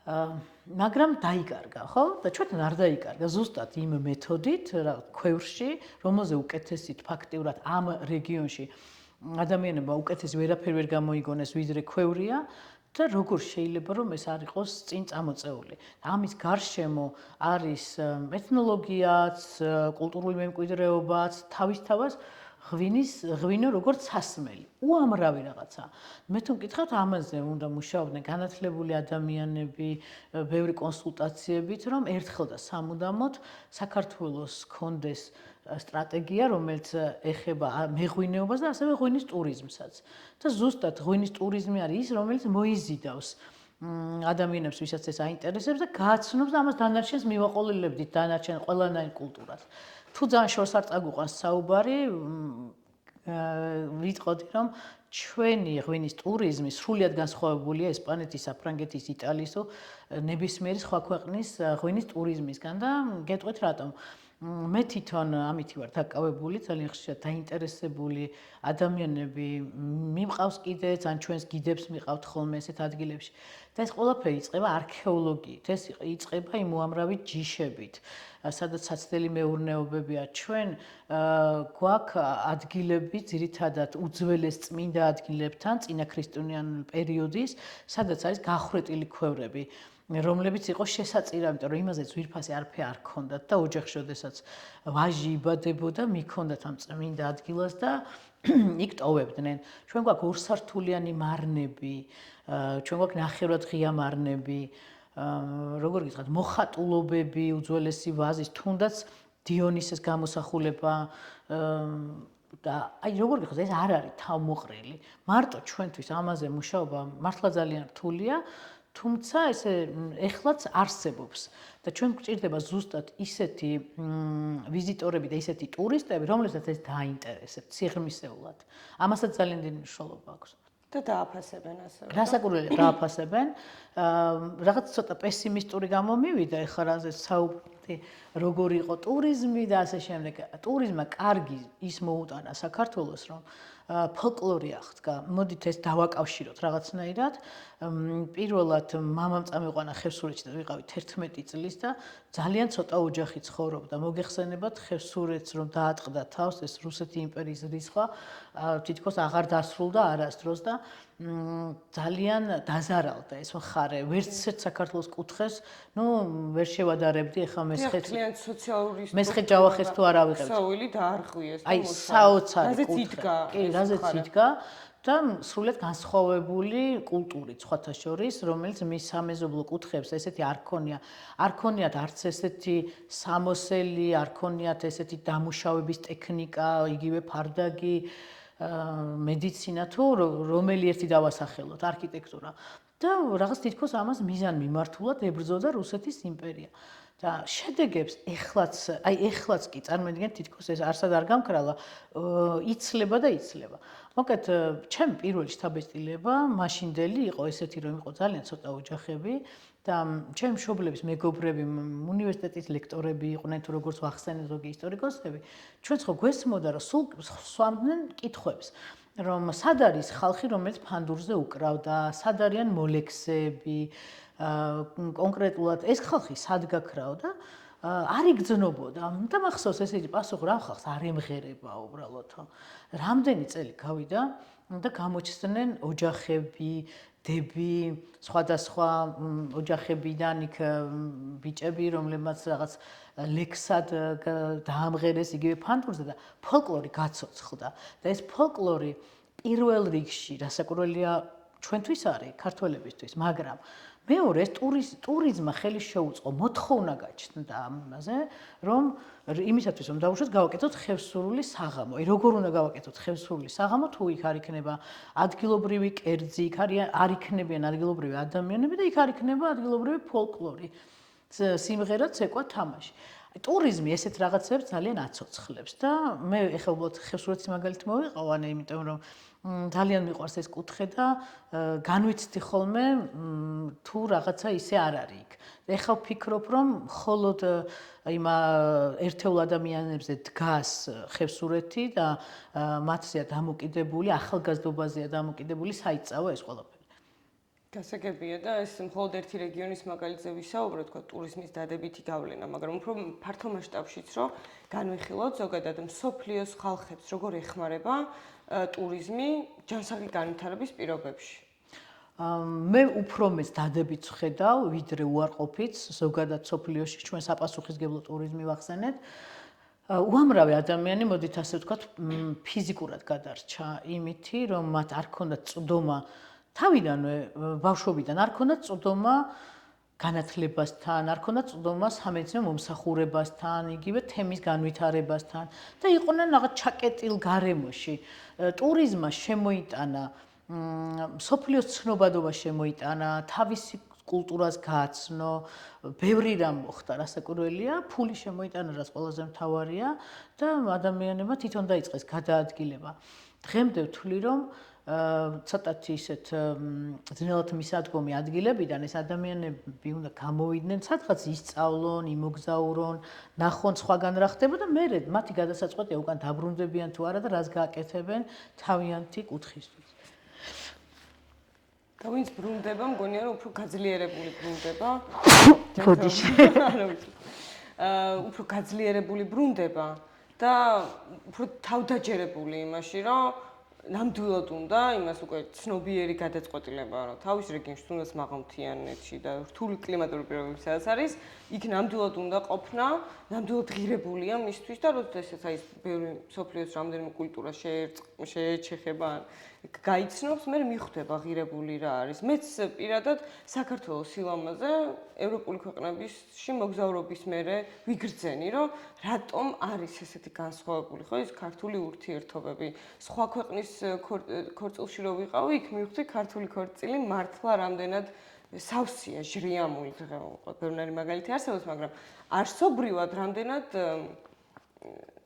S2: მაგრამ დაიკარგა, ხო? და ჩვენთან არ დაიკარგა ზუსტად იმ მეთოდით, ქვევრში, რომელზე უკეთესით ფაქტიურად ამ რეგიონში ადამიანებმა უკეთესი ვერაფერი ვერ გამოიგონეს, ვიდრე ქვევრია და როგორ შეიძლება რომ ეს არ იყოს წინ წამოწეული. ამის გარშემო არის ეთნოლოგიაც, კულტურული მემკვიდრეობაც, თავისთავად ღვინო როგორც სასმელი. უამრავი რაღაცა. მე თუ მკითხავთ ამაზე უნდა მუშაობდნენ განათლებული ადამიანები, ბევრი კონსულტაციებით, რომ ერთხელ და სამუდამოდ საქართველოს კონდეს სტრატეგია, რომელიც ეხება მეღვინეობას და ასევე ღვინის ტურიზმსაც. და ზუსტად ღვინის ტურიზმი არის ის, რომელიც მოიზიდავს ადამიანებს, ვისაც ეს აინტერესებს და გააცნობს და ამას დანარჩენს მივაყოლელებდით დანარჩენ ყველანაირ კულტურას. თუ ძალიან შორს არ წაგუყვანს საუბარი, ვიტყოდი, რომ ჩვენი ღვინის ტურიზმი სრულიად განსხვავებულია ესპანეთის, საფრანგეთის, იტალიის თუ ნებისმიერი სხვა ქვეყნის ღვინის ტურიზმისგან და გეტყვით რატომ. მე თვითონ ამითი ვარ დაკავებული, ძალიან ხშირად დაინტერესებული ადამიანები მიმყავს კიდეც, ან ჩვენს გიდებს მიყავთ ხოლმე ესეთ ადგილებში. და ეს ყველაფერი იწყება არქეოლოგიით, ეს იწყება იმ უამრავი ჯიშებით, სადაც საცდელი მეურნეობებია. ჩვენ გვაქვს ადგილები, ძირითადად უძველეს წმინდა ადგილებთან, წინაქრისტიანულ პერიოდის, სადაც არის გახვრეტილი ქვევრები. რომლებიც იყო შესაწირავი, იმიტომ რომ იმაზე ძვირფასი არაფერი არ ქონდათ და ოჯახში, როდესაც ვაჟი იბადებოდა, მიქონდათ ამ წმინდა ადგილას და იქ ტოვებდნენ. ჩვენ გვაქვს ორსართულიანი მარნები, ჩვენ გვაქვს ნახევრად ღია მარნები, როგორ გითხრათ, მოხატულობები, უძველესი ვაზის, თუნდაც დიონისეს გამოსახულება და აი როგორ გითხრათ, ეს არ არის თავმოყრილი. მარტო ჩვენთვის ამაზე მუშაობა მართლა ძალიან რთულია. თუმცა ესე ეხლაც არსებობს და ჩვენ გვჭირდება ზუსტად ისეთი ვიზიტორები და ისეთი ტურისტები, რომლებსაც ეს დაინტერესებთ სიღრმისეულად. ამასაც ძალიან დიდი მნიშვნელობა აქვს.
S1: და დააფასებენ ასევე.
S2: რასაკურველია დააფასებენ. რაღაც ცოტა პესიმისტური გამომივიდა ეხლა რაზე საუბარი, როგორი იყო ტურიზმი და ასე შემდეგ. ტურიზმმა კარგი ის მოუტანა საქართველოს, რომ ფოლკლორი აღდგა. მოდით ეს დავაკავშიროთ რაღაცნაირად. პირველად მამამ წამიყვანა ხევსურეთში და ვიყავით 11 წლის და ძალიან ცოტა ოჯახი ცხოვრობდა. მოგეხსენებათ ხევსურეთს რომ დაატყდა თავს ეს რუსეთი იმპერიის რისხვა, თითქოს აღარ დასრულდა არასდროს და ძალიან დაზარალდა ეს მხარე. ვერც ერთ საქართველოს კუთხეს, ვერ შევადარებდი ახლა
S1: ძალიან სოციალური
S2: მესხეთ ჯავახეთს თუ არ ავიღებთ.
S1: საუილი დაარღვიეს და
S2: აი საოცარი
S1: კუთხე.
S2: რაზეც იდგა და სრულიად განსხვავებული კულტურით სხვათა შორის, რომელიც მის სამეზობლო კუთხეებს ესეთი არ ქონია. არ ქონიათ არც ესეთი სამოსელი, არ ქონიათ ესეთი დამუშავების ტექნიკა, იგივე ფარდაგი, მედიცინა თუ რომელი ერთი დავასახელოთ, არქიტექტურა. და რაღაც თითქოს ამას მიზან მიმართულად ებრძოდა რუსეთის იმპერია. და შედეგებს ეხლაც კი წარმოიდგინეთ თითქოს ეს არსად არ გამქრალა, იცლება და იცლება. მოკეთ, ჩემი პირველი შთაბეჭდილება მაშინდელი იყო ესეთი, რომ იყო ძალიან ცოტა ოჯახები და ჩემი მშობლების მეგობრები, უნივერსიტეტის ლექტორები იყვნენ თუ როგორც ვახსენე ზოგი ისტორიკოსები, ჩვენც ხო გვესმოდა, რომ სულ swamდნენ კითხვებს. რომ სად არის ხალხი, რომელიც ფანდურზე უკრავდა, სად არიან მოლექსები, კონკრეტულად ეს ხალხი სად გაქრაოდა, არ იგრძნობოდა. და მახსოვს ესეთი პასუხი, რა ხალხს არ ემღერება უბრალოდ. რამდენი წელი გავიდა და გამოჩნდნენ ოჯახები, დები, სხვადასხვა ოჯახებიდან იქ ბიჭები, რომლებმაც რაღაც ლექსად დაამღერეს იგივე ფანდურზე და ფოლკლორი გაცოცხლდა. და ეს ფოლკლორი პირველ რიგში რასაკურველია ჩვენთვის არის, ქართველებისთვის, მაგრამ მეორე ეს ტურიზმმა ხელი შეუწყო, მოთხოვნა გაჩნდა ამაზე, რომ იმისათვის რომ დავუშვათ, გავაკეთოთ ხევსურული საღამო. აი როგორ უნდა გავაკეთოთ ხევსურული საღამო, თუ იქ არ იქნება ადგილობრივი კერძი, იქ არ იქნებიან ადგილობრივი ადამიანები და იქ არ იქნება ადგილობრივი ფოლკლორი. სიმღერა, ცეკვა, თამაში. ტურიზმი ესეთ რაღაცებს ძალიან აცოცხლებს და მე ეხლა უბრალოდ ხევსურეთის მაგალითი მოვიყავ, იმიტომ რომ ძალიან მიყვარს ეს კუთხე და განვიცდი ხოლმე თუ რაღაცა ისე არ არის იქ. ეხლა ვფიქრობ, რომ მხოლოდ იმ ერთეულ ადამიანებზე დგას ხევსურეთი და მათზეა დამოკიდებული, ახალგაზრდობაზეა დამოკიდებული საიტწავო ეს ყველაფერი.
S1: გასაგებია და ეს მხოლოდ ერთი რეგიონის მაგალითზე ვისაუბროთ, თქვა ტურიზმის დადებითი გავლენა, მაგრამ უფრო ფართო მასშტაბშიც რომ განვიხილოთ ზოგადად მსოფლიოს ხალხებს როგორ ეხმარება ტურიზმი ჯანსაღი განვითარების პირობებში.
S2: მე უფრო მეც დადებითს ვხედავ, ვიდრე უარყოფით, ზოგადად მსოფლიოში ჩვენ საპასუხისმგებლო ტურიზმი ვახსენეთ. უამრავი ადამიანი, მოდით ასე ვთქვათ, ფიზიკურად გადარჩა იმითი, რომ მათ არ ქონდათ წვდომა თავიდანვე, ბავშვობიდან არ ქონდათ წვდომა განათლებასთან, არ ქონდათ წვდომა სამეცნიერო მომსახურებასთან, იგივე თემის განვითარებასთან და იყვნენ რაღაც ჩაკეტილ გარემოში. ტურიზმმა შემოიტანა, მსოფლიოს ცნობადობა შემოიტანა, თავისი კულტურას გააცნო, ბევრი რამ მოხდა, რასაკვირველია, ფული შემოიტანა, რაც ყველაზე მთავარია და ადამიანებმა თვითონ დაიწყეს გადაადგილება. დღემდე ვთვლი, რომ ცოტათი ისეთ ძნელად მისადგომი ადგილებიდან ეს ადამიანები უნდა გამოვიდნენ, სადღაც ისწავლონ, იმოგზაურონ, ნახონ სხვაგან რა ხდება და მერე მათი გადასაწყვეტია უკან დაბრუნდებიან თუ არა და რას გააკეთებენ თავიანთი კუთხისთვის.
S1: და ვინც ბრუნდება, მგონია რომ უფრო გაძლიერებული ბრუნდება.
S2: ბოდიში.
S1: უფრო გაძლიერებული ბრუნდება და უფრო თავდაჯერებული იმაში, რომ ნამდვილად უნდა იმას უკვე ცნობიერი გადაწყვეტილება, რომ თავის რეგიონში თუნდაც მაღალმთიანეთში და რთული კლიმატური პირობები სადაც არის, იქ ნამდვილად უნდა ყოფნა, ნამდვილად ღირებულია მისთვის და როდესაც აი ეს ბევრი სოფლიოს რამდენიმე კულტურა შეეჩეხება, გაიცნობს, მე მიხვდება ღირებული რა არის. მეც პირადად საქართველოს სილამაზე ევროპული ქვეყნებისში მოგზაურობის მერე ვიგრძენი, რომ რატომ არის ესეთი განსხვავებული, ხო, ის ქართული ურთიერთობები. სხვა ქვეყნის ქორწილში რო ვიყავი, იქ მივხვდი ქართული ქორწილი მართლა რამდენად სავსეა, ჟრიამული, ბევრი მაგალითი არსებობს, მაგრამ არსობრივად რამდენად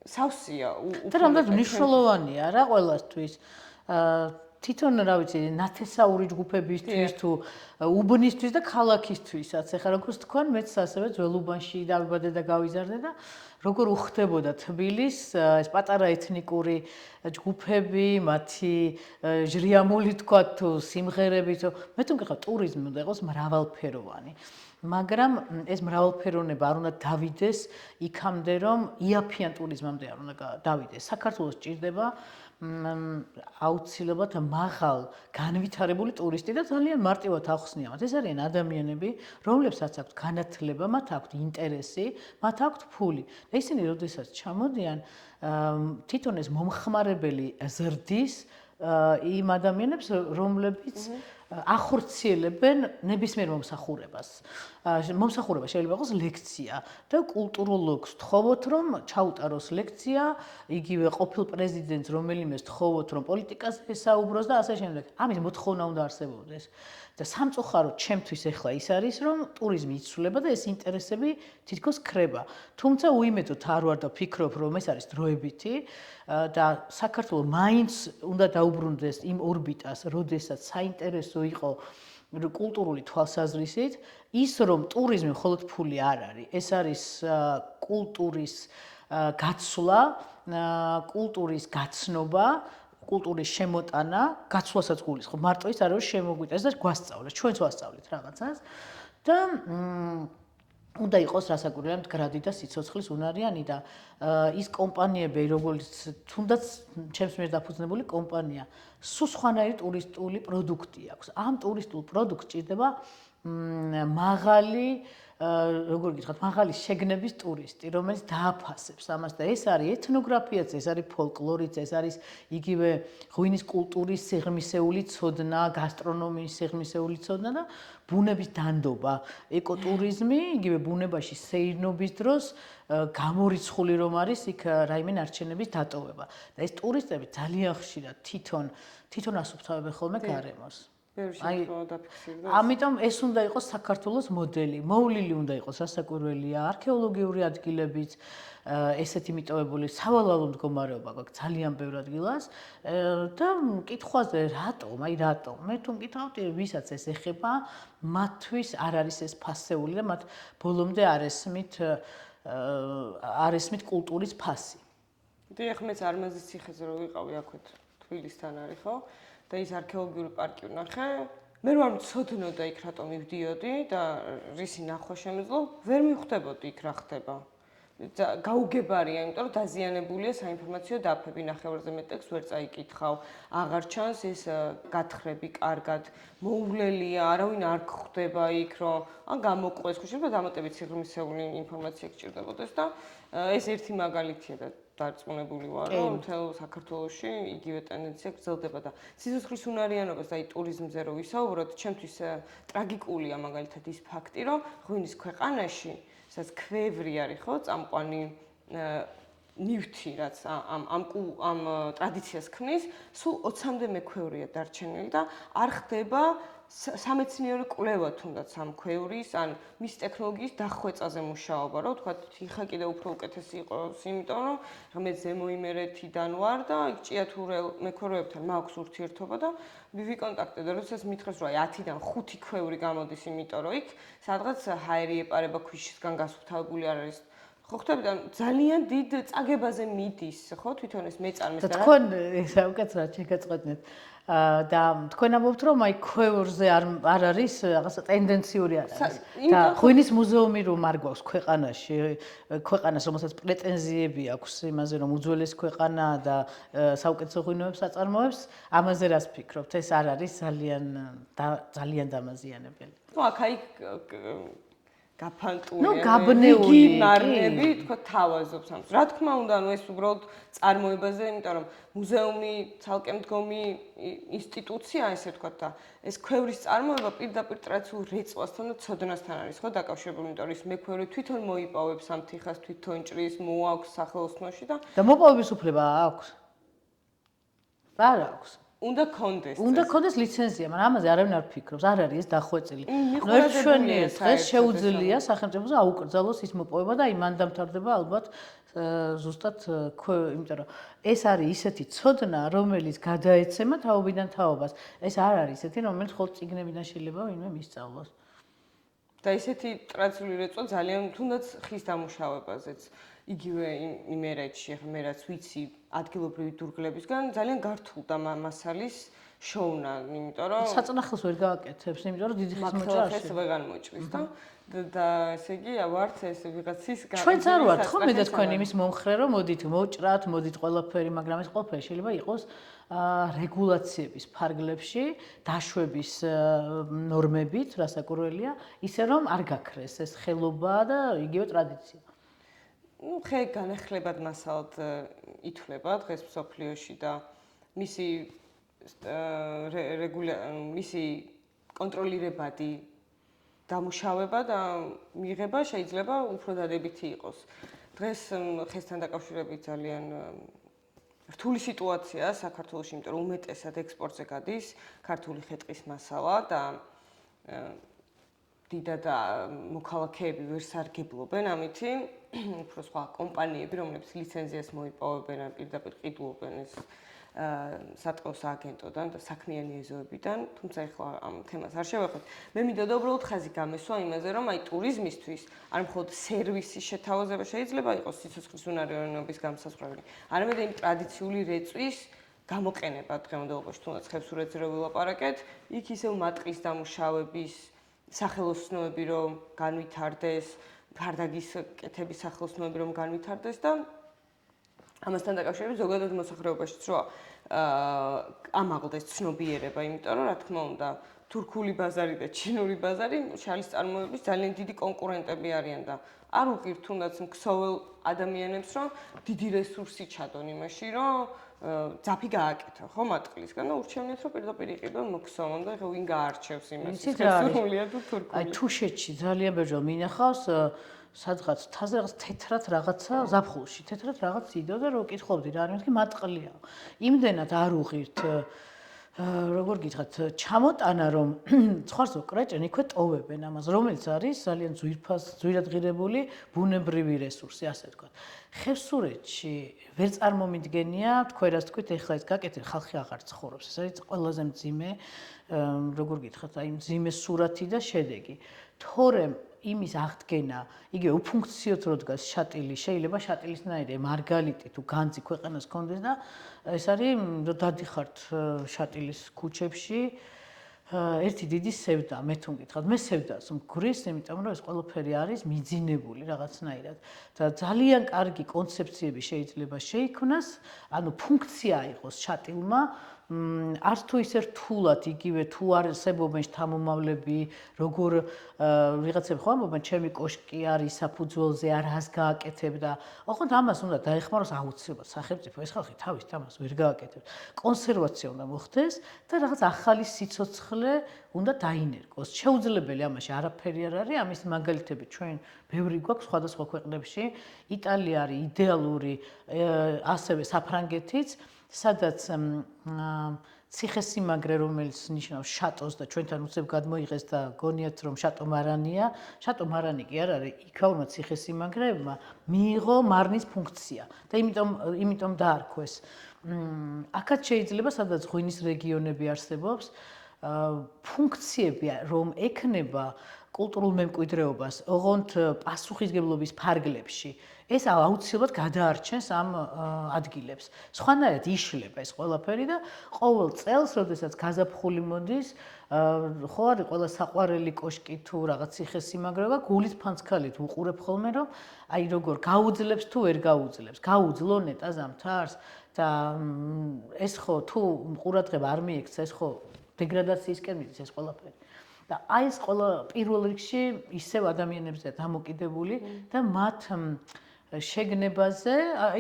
S1: სავსეა.
S2: და რამდენად მნიშვნელოვანია რა ყველასთვის. თვითონ რა ვიცი, ნათესაური ჯგუფებისთვის თუ უბნისთვის და ქალაქისთვისაც. ეხლა როგორც თქვენ, მეც ასევე ძველუბანში დავიბადე და გავიზარდე და როგორ უხდებოდა თბილის ეს პატარა ეთნიკური ჯგუფები, მათი ჟრიამული თქვა თუ სიმღერები, მე თუ მგეხა ტურიზმი უნდა იყოს მრავალფეროვანი. მაგრამ ეს მრავალფეროვნება არ უნდა დავიდეს იქამდე, რომ იაფიან ტურიზმამდე არ უნდა დავიდეს. საქართველოს ჭირდება აუცილებლად მაღალ განვითარებული ტურისტი და ძალიან მარტივად ახსნია მათ. ეს არიან ადამიანები, რომლებსაც აქვთ განათლება, მათ აქვთ ინტერესი, მათ აქვთ ფული. და ისინი როდესაც ჩამოდიან, თვითონ ეს მომხმარებელი ზრდის იმ ადამიანებს, რომლებიც ახორციელებენ ნებისმიერ მომსახურებას. მომსახურება შეიძლება იყოს ლექცია და კულტუროლოგს თხოვოთ, რომ ჩაუტაროს ლექცია, იგივე ყოფილ პრეზიდენტს რომელიმეს თხოვოთ, რომ პოლიტიკაზე ესაუბროს და ასე შემდეგ. ამის მოთხოვნა უნდა არსებობდეს. და სამწუხაროდ ჩემთვის ახლა ის არის, რომ ტურიზმი იცვლება და ეს ინტერესები თითქოს ქრება. თუმცა უიმედოდ არ ვარ და ვფიქრობ, რომ ეს არის დროებითი და საქართველოს მაინც უნდა დაუბრუნდეს იმ ორბიტას, როდესაც საინტერესო იყო კულტურული თვალსაზრისით, ის რომ ტურიზმი მხოლოდ ფული არ არის. ეს არის კულტურის გაცვლა, კულტურის გაცნობა, კულტურის შემოტანა, გაცვლასაც გულისხმობ. მარტო ის არ არის შემოგვიტანეს და გვასწავლეს, ჩვენც ვასწავლეთ რაღაცას და უნდა იყოს რასაკვირველია მდგრადი და სიცოცხლის უნარიანი და ის კომპანიები, როგორც თუნდაც ჩემს მიერ დაფუძნებული კომპანია, სულ სხვანაირი ტურისტული პროდუქტი აქვს. ამ ტურისტულ პროდუქტს ჭირდება მაღალი როგორ გითხრათ, მაღალი შეგნების ტურისტი, რომელიც დააფასებს ამას და ეს არის ეთნოგრაფიაც, ეს არის ფოლკლორიც, ეს არის იგივე ღვინის კულტურის სიღრმისეული ცოდნა, გასტრონომიის სიღრმისეული ცოდნა და ბუნების დანდობა, ეკოტურიზმი, იგივე ბუნებაში სეირნობის დროს გამორიცხული რომ არის იქ რაიმე ნარჩენების დატოვება. და ეს ტურისტები ძალიან ხშირად თვითონ ასუფთავებენ ხოლმე გარემოს. ამიტომ ეს უნდა იყოს საქართველოს მოდელი. მოვლილი უნდა იყოს რასაკვირველია, არქეოლოგიური ადგილებიც, ესეთი მიტოვებული სავალალო მდგომარეობა გვაქვს ძალიან ბევრ ადგილას და მკითხვაზე რატომ, რატომ? მე თუ მკითხავთ, ვისაც ეს ეხება, მათთვის არ არის ეს ფასეული და მათ ბოლომდე არ ესმით კულტურის ფასი.
S1: დიახ, მეც არმაზის ციხეზე რო ვიყავი აქვეთ თბილისთან არის, ხო? და ის არქეოლოგიური პარკი ვნახე, მე ვარ მცოდნოდა იქ რატომ მივდიოდი და რისი ნახვა შემეძლო, ვერ მივხვდებოდი იქ რა ხდება. გაუგებარია, იმიტომ რომ დაზიანებულია საინფორმაციო დაფები, ნახევარზე მეტ ტექსტს ვერ წაიკითხავ, აღარ ჩანს ეს გათხრები კარგად, მოულელია, არავინ არ გხვდება იქ, რომ ან გამოყვეს, ხო შეიძლება დამატებით სიღრმისეული ინფორმაცია გჭირდებოდეს და ეს ერთი მაგალითია და დარწმუნებული ვარ, რომ მთელ საქართველოში იგივე ტენდენცია გრძელდება და სიცოცხლის უნარიანობას და ტურიზმზე რო ვისაუბროთ, ჩემთვის ტრაგიკულია მაგალითად ის ფაქტი, რომ ღვინის ქვეყანაში სადაც ქვევრი არის ხო, წამყვანი ნივთი, რაც ამ ტრადიციას ქმნის, სულ 20-მდე მექვევრია დარჩენილი და არ ხდება სამეცნიერო კვლევა თუნდაც ამ ქვევრის, ან მის ტექნოლოგიის დახვეწაზე მუშაობა, რომ თქვა იხა კიდე უფრო უკეთესი იყოს, იმიტომ რომ მე ზემო იმერეთიდან ვარ და იქ ჭიათურელ მექვევრებთან მაქვს ურთიერთობა და ვივიკონტაქტე და როდესაც მითხრეს, რომ 10-დან 5 ქვევრი გამოდის, იმიტომ რომ იქ სადღაც ჰაერი ეპარება ქვიშისგან გასუფთავებული არ არის. ხო ხტები და ძალიან დიდ წაგებაზე მიდის, ხო, თვითონ ეს მეწარმეს
S2: და თქვენ ესა უკაცრად შეგაწყვეტნეთ. და თქვენ ამბობთ, რომ აი ქვევრზე არ არის რაღაცა ტენდენციური არ არის. და ღვინის მუზეუმი რომ არ გვაქვს ქვეყანაში, ქვეყანას რომელსაც პრეტენზიები აქვს იმაზე, რომ უძველეს ქვეყანაა და საუკეთესო ღვინოებს აწარმოებს, ამაზე რას ფიქრობთ? ეს არ არის ძალიან დამაზიანებელი.
S1: ნუ აქ-აი გაფანტულია.
S2: ნუ გაბნეული
S1: მარნები, თქვა თავაზობს ამას. რა თქმა უნდა, ნუ ეს უბრალოდ წარმოებაზე, იმიტომ რომ მუზეუმი ცალკე მდგომი ინსტიტუცია, ესე ვთქვა და ეს ქვევრის წარმოება პირდაპირ ტრადიციულ რეწვასთან და ცოდნასთან არის ხო დაკავშირებული, იმიტომ რომ ის მექვევრი თვითონ მოიპოვებს ამ თიხას, თვითონ ჭრის, მოაქვს სახელოსნოში და
S2: მოპოვების უფლება აქვს? არ აქვს.
S1: უნდა კონდეს.
S2: უნდა კონდეს ლიცენზია, მაგრამ ამაზე არავინ არ ფიქრობს, არ არის ეს დახვეწილი. ერთშვენია დღეს შეუძლია სახელმწიფოზე აუკრძალოს ის მოპოვება და აი მან დამთავრდება ალბათ ზუსტად იმიტომ რომ ეს არის ისეთი ცოდნა, რომელიც გადაეცემა თაობიდან თაობას. ეს არ არის ისეთი, რომელიც ხოლმე წიგნებიდან შეიძლება ვინმე მისწავლოს.
S1: და ისეთი ტრადიციული რეწვა ძალიან თუნდაც ხის დამუშავებაზეც. იგივე იმერეთში, ახლა მე რაც ვიცი ადგილობრივი დურგლებისგან ძალიან გართულდა მასალის შოვნა, იმიტომ რომ
S2: საწნახელს ვერ გააკეთებს, იმიტომ რომ დიდი ხნის მოჭრაში.
S1: ეს ვეგან მოჭრის და ესე იგი ვართ ეს ვიღაცის
S2: ჩვენც არ ვართ ხო მე და თქვენ იმის მომხრე რომ მოდით მოჭრათ, მოდით ყველაფერი, მაგრამ ეს ყველაფერი შეიძლება იყოს რეგულაციების ფარგლებში, დაშვების ნორმებით, რასაკურველია, ისე რომ არ გაქრეს ეს ხელობა და იგივე ტრადიცია.
S1: ნუ ხე განახლებად მასალად ითვლება დღეს მსოფლიოში და მისი მისი კონტროლირებადი დამუშავება და მიღება შეიძლება უფრო დადებითი იყოს. დღეს ხესთან დაკავშირებით ძალიან რთული სიტუაციაა საქართველოში, იმიტომ რომ უმეტესად ექსპორტზე გადის ქართული ხე-ტყის მასალა და დიდად მოქალაქეები ვერ სარგებლობენ ამითი, უფრო სხვა კომპანიები, რომლებიც ლიცენზიას მოიპოვებენ ან პირდაპირ ყიდულობენ ეს სატყეო სააგენტოდან და საქმიანი ეზოებიდან, თუმცა ეხლა ამ თემას არ შევეხოთ. მე მინდოდა უბრალოდ ხაზი გამესვა იმაზე, რომ აი ტურიზმისთვის არ მხოლოდ სერვისის შეთავაზება შეიძლება იყოს სიცოცხლის უნარიანობის გამსაზღვრებელი, არამედ იმ ტრადიციული რეწვის გამოყენება დღევანდელობაში, თუნდაც ხევსურეთზე რო ვილაპარაკეთ, იქ ისევ მატყლის დამუშავების სახელოსნოები რომ განვითარდეს, ფარდაგის კეთების სახელოსნოები რომ განვითარდეს და ამასთან დაკავშირებით ზოგადად მოსახლეობაშიც რო ამაღლდეს ცნობიერება, იმიტომ რომ რა თქმა უნდა თურქული ბაზარი და ჩინური ბაზარი შალის წარმოების ძალიან დიდი კონკურენტები არიან და არ უღირთ თუნდაც ქსოვილ ადამიანებს რომ დიდი რესურსი ჩადონ იმაში რომ ძაფი გააკეთო ხო მატყლისგან და ურჩევნიათ რომ პირდაპირ იყიდონ მოქსოვონ და ხო ვინ გაარჩევს იმას ხესურულია თუ თურქული.
S2: აი თუშეთში ძალიან ბერძოლ მინახავს სადღაც თაზე რაღაც თეთრად რაღაცა ზაფხულში თეთრად რაღაც იდო და რო კითხობდი რა არის მეთქი მატყლია. იმდენად არ უღირთ როგორ გითხრათ ჩამოტანა რომ ცხვარს უკრეჭენ იქვე ტოვებენ ამას რომელიც არის ძალიან ძვირადღირებული ბუნებრივი რესურსი ასე ვთქვათ. ხევსურეთში ვერ წარმომიდგენია თქვენ რას თქვით ეხლა ეს გაკეთე ხალხი აღარ ცხოვრობს ეს არის ყველაზე მძიმე როგორ გითხრათ აი მძიმე სურათი და შედეგი თორემ იმის აღდგენა იგივე უფუნქციოდ რო დგას შატილი შეიძლება შატილისნაირი მარგალიტი თუ განძი ქვეყანას კონდეს და ეს არის რომ დადიხართ შატილის ქუჩებში ერთი დიდი სევდა, მე თუ მკითხავთ, მე სევდას მგვრის, იმიტომ რომ ეს ყველაფერი არის მიძინებული რაღაცნაირად და ძალიან კარგი კონცეფციები შეიძლება შეიქმნას, ანუ ფუნქცია იყოს შატილმა, არც თუ ისე რთულად იგივე თუ არსებობენ შთამომავლები, როგორ ვიღაცები ხო ამბობენ, ჩემი კოშკი არის საფუძველზე, არას გააკეთებ და ოღონდ ამას უნდა დაეხმაროს აუცილებლად სახელმწიფო, ეს ხალხი თავის თამას ვერ გააკეთებს. კონსერვაცია უნდა მოხდეს და რაღაც ახალი სიცოცხლე უნდა დაინერგოს. შეუძლებელი ამაში არაფერი არ არის, ამის მაგალითები ჩვენ ბევრი გვაქვს სხვადასხვა ქვეყნებში. იტალია არის იდეალური, ასევე საფრანგეთიც, სადაც ციხესიმაგრე, რომელიც ნიშნავს შატოს და ჩვენთან უცებ გადმოიღეს და გონიათ რომ შატო მარანია, შატო მარანი კი არ არის, იქაურმა ციხესიმაგრეებმა მიიღო მარნის ფუნქცია და იმიტომ დაარქვეს. აქაც შეიძლება, სადაც ღვინის რეგიონები არსებობს, ფუნქციები რომ ექნება კულტურულ მემკვიდრეობას, ოღონდ პასუხისგებლობის ფარგლებში, ეს აუცილებლად გადაარჩენს ამ ადგილებს. სხვანაირად იშლება ეს ყველაფერი და ყოველ წელს, როდესაც გაზაფხული მოდის, ხო არის ყველა საყვარელი კოშკი თუ რაღაც ციხესიმაგრეობა, გულის ფანცქალით უყურებ ხოლმე, რომ აი როგორ გაუძლებს თუ ვერ გაუძლებს. გაუძლო ნეტა ზამთარს და ეს ხო თუ ყურადღება არ მიექცა, ეს ხო დეგრადაციისკენ მიდის ეს ყველაფერი. და აი ეს ყველა პირველ რიგში ისევ ადამიანებზეა დამოკიდებული და მათ შეგნებაზე,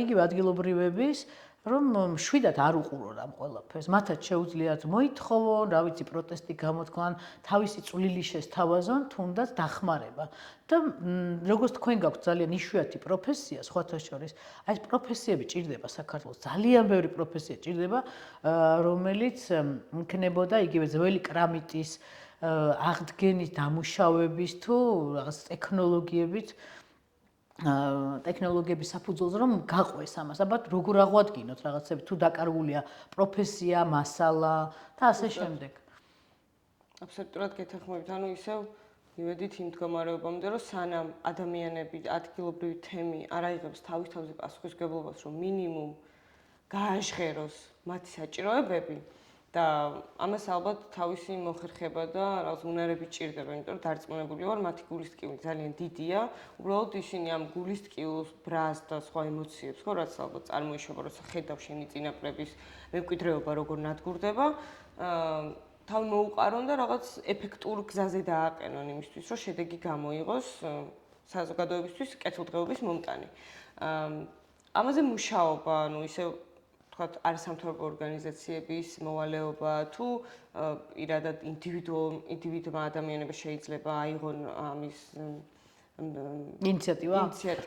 S2: იგივე ადგილობრივების, რომ შვიდად არ უყურონ ამ ყველაფერს. მათაც შეუძლიათ მოითხოვონ, რა ვიცი, პროტესტი გამოთქვან, თავისი წვლილი შესთავაზონ, თუნდაც დახმარება. და როგორც თქვენ გაქვთ ძალიან იშვიათი პროფესია, სხვათა შორის, აი ეს პროფესიები ჭირდება საქართველოს, ძალიან ბევრი პროფესია ჭირდება, რომელიც იქნებოდა იგივე ძველი კრამიტის აღდგენის, დამუშავების თუ რაღაც ტექნოლოგიების საფუძველზე რომ გაყვეს ამას, აბა როგორ აღვადგინოთ რაღაცები, თუ დაკარგულია პროფესია, მასალა და ასე შემდეგ.
S1: აბსოლუტურად გეთანხმებით, ანუ ისევ მივედით იმ მდგომარეობამდე, რომ სანამ ადამიანები ადგილობრივი თემი არ აიღებს თავის თავზე პასუხისმგებლობას, რომ მინიმუმ გააჟღეროს მათი საჭიროებები და ამას ალბათ თავისი მოხერხება და რაღაც უნარები ჭირდება, იმიტომ რომ დარწმუნებული ვარ, მათი გულის ტკივილი ძალიან დიდია. უბრალოდ ისინი ამ გულის ტკივილს, ბრას და სხვა ემოციებს, ხო, რაც ალბათ წარმოიშვება, როცა ხედავ შენი წინაპრების მემკვიდრეობა როგორ ნადგურდება, თავი მოუყარონ და რაღაც ეფექტურ გზაზე დააყენონ იმისთვის, რომ შედეგი გამოიღოს საზოგადოებისთვის კეთილდღეობის მომტანი. ამაზე მუშაობა, ანუ ისე თქვათ არასამთავრობო ორგანიზაციების მოვალეობა თუ პირადად ინდივიდუალმა ადამიანებმა შეიძლება აიღონ ამის
S2: ინიციატივა.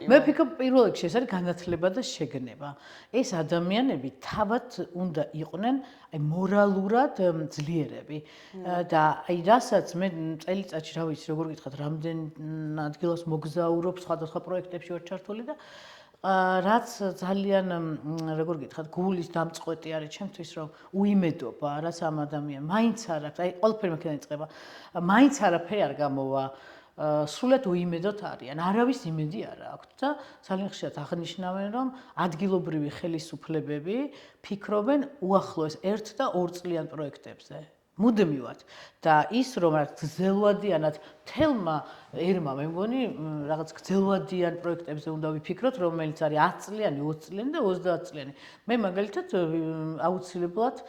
S2: მე ვფიქრობ პირველ რიგში ეს არის განათლება და შეგნება. ეს ადამიანები თავად უნდა იყვნენ აი მორალურად ძლიერები და აი რასაც მე წელიწადში რა ვიცი როგორ გითხრათ რამდენ ადგილას მოგზაურობ სხვადასხვა პროექტებში ვარ ჩართული და რაც ძალიან როგორ გითხრათ გულის დამწყვეტი არის ჩემთვის რომ უიმედობა რას ამ ადამიანს მაინც არ აქვს აი ყველაფერი მაქედან იწყება მაინც არაფერი არ გამოვა სრულად უიმედოთ არიან არავის იმედი არ აქვს და ძალიან ხშირად აღნიშნავენ რომ ადგილობრივი ხელისუფლებები ფიქრობენ უახლოეს 1 და 2 წლიან პროექტებზე მუდმივად და ის რომ რაღაც გრძელვადიანად თელმა ერმა მე მგონი რაღაც გრძელვადიან პროექტებზე უნდა ვიფიქროთ რომელიც არის 10 წლიანი 20 წლიანი და 30 წლიანი მე მაგალითად აუცილებლად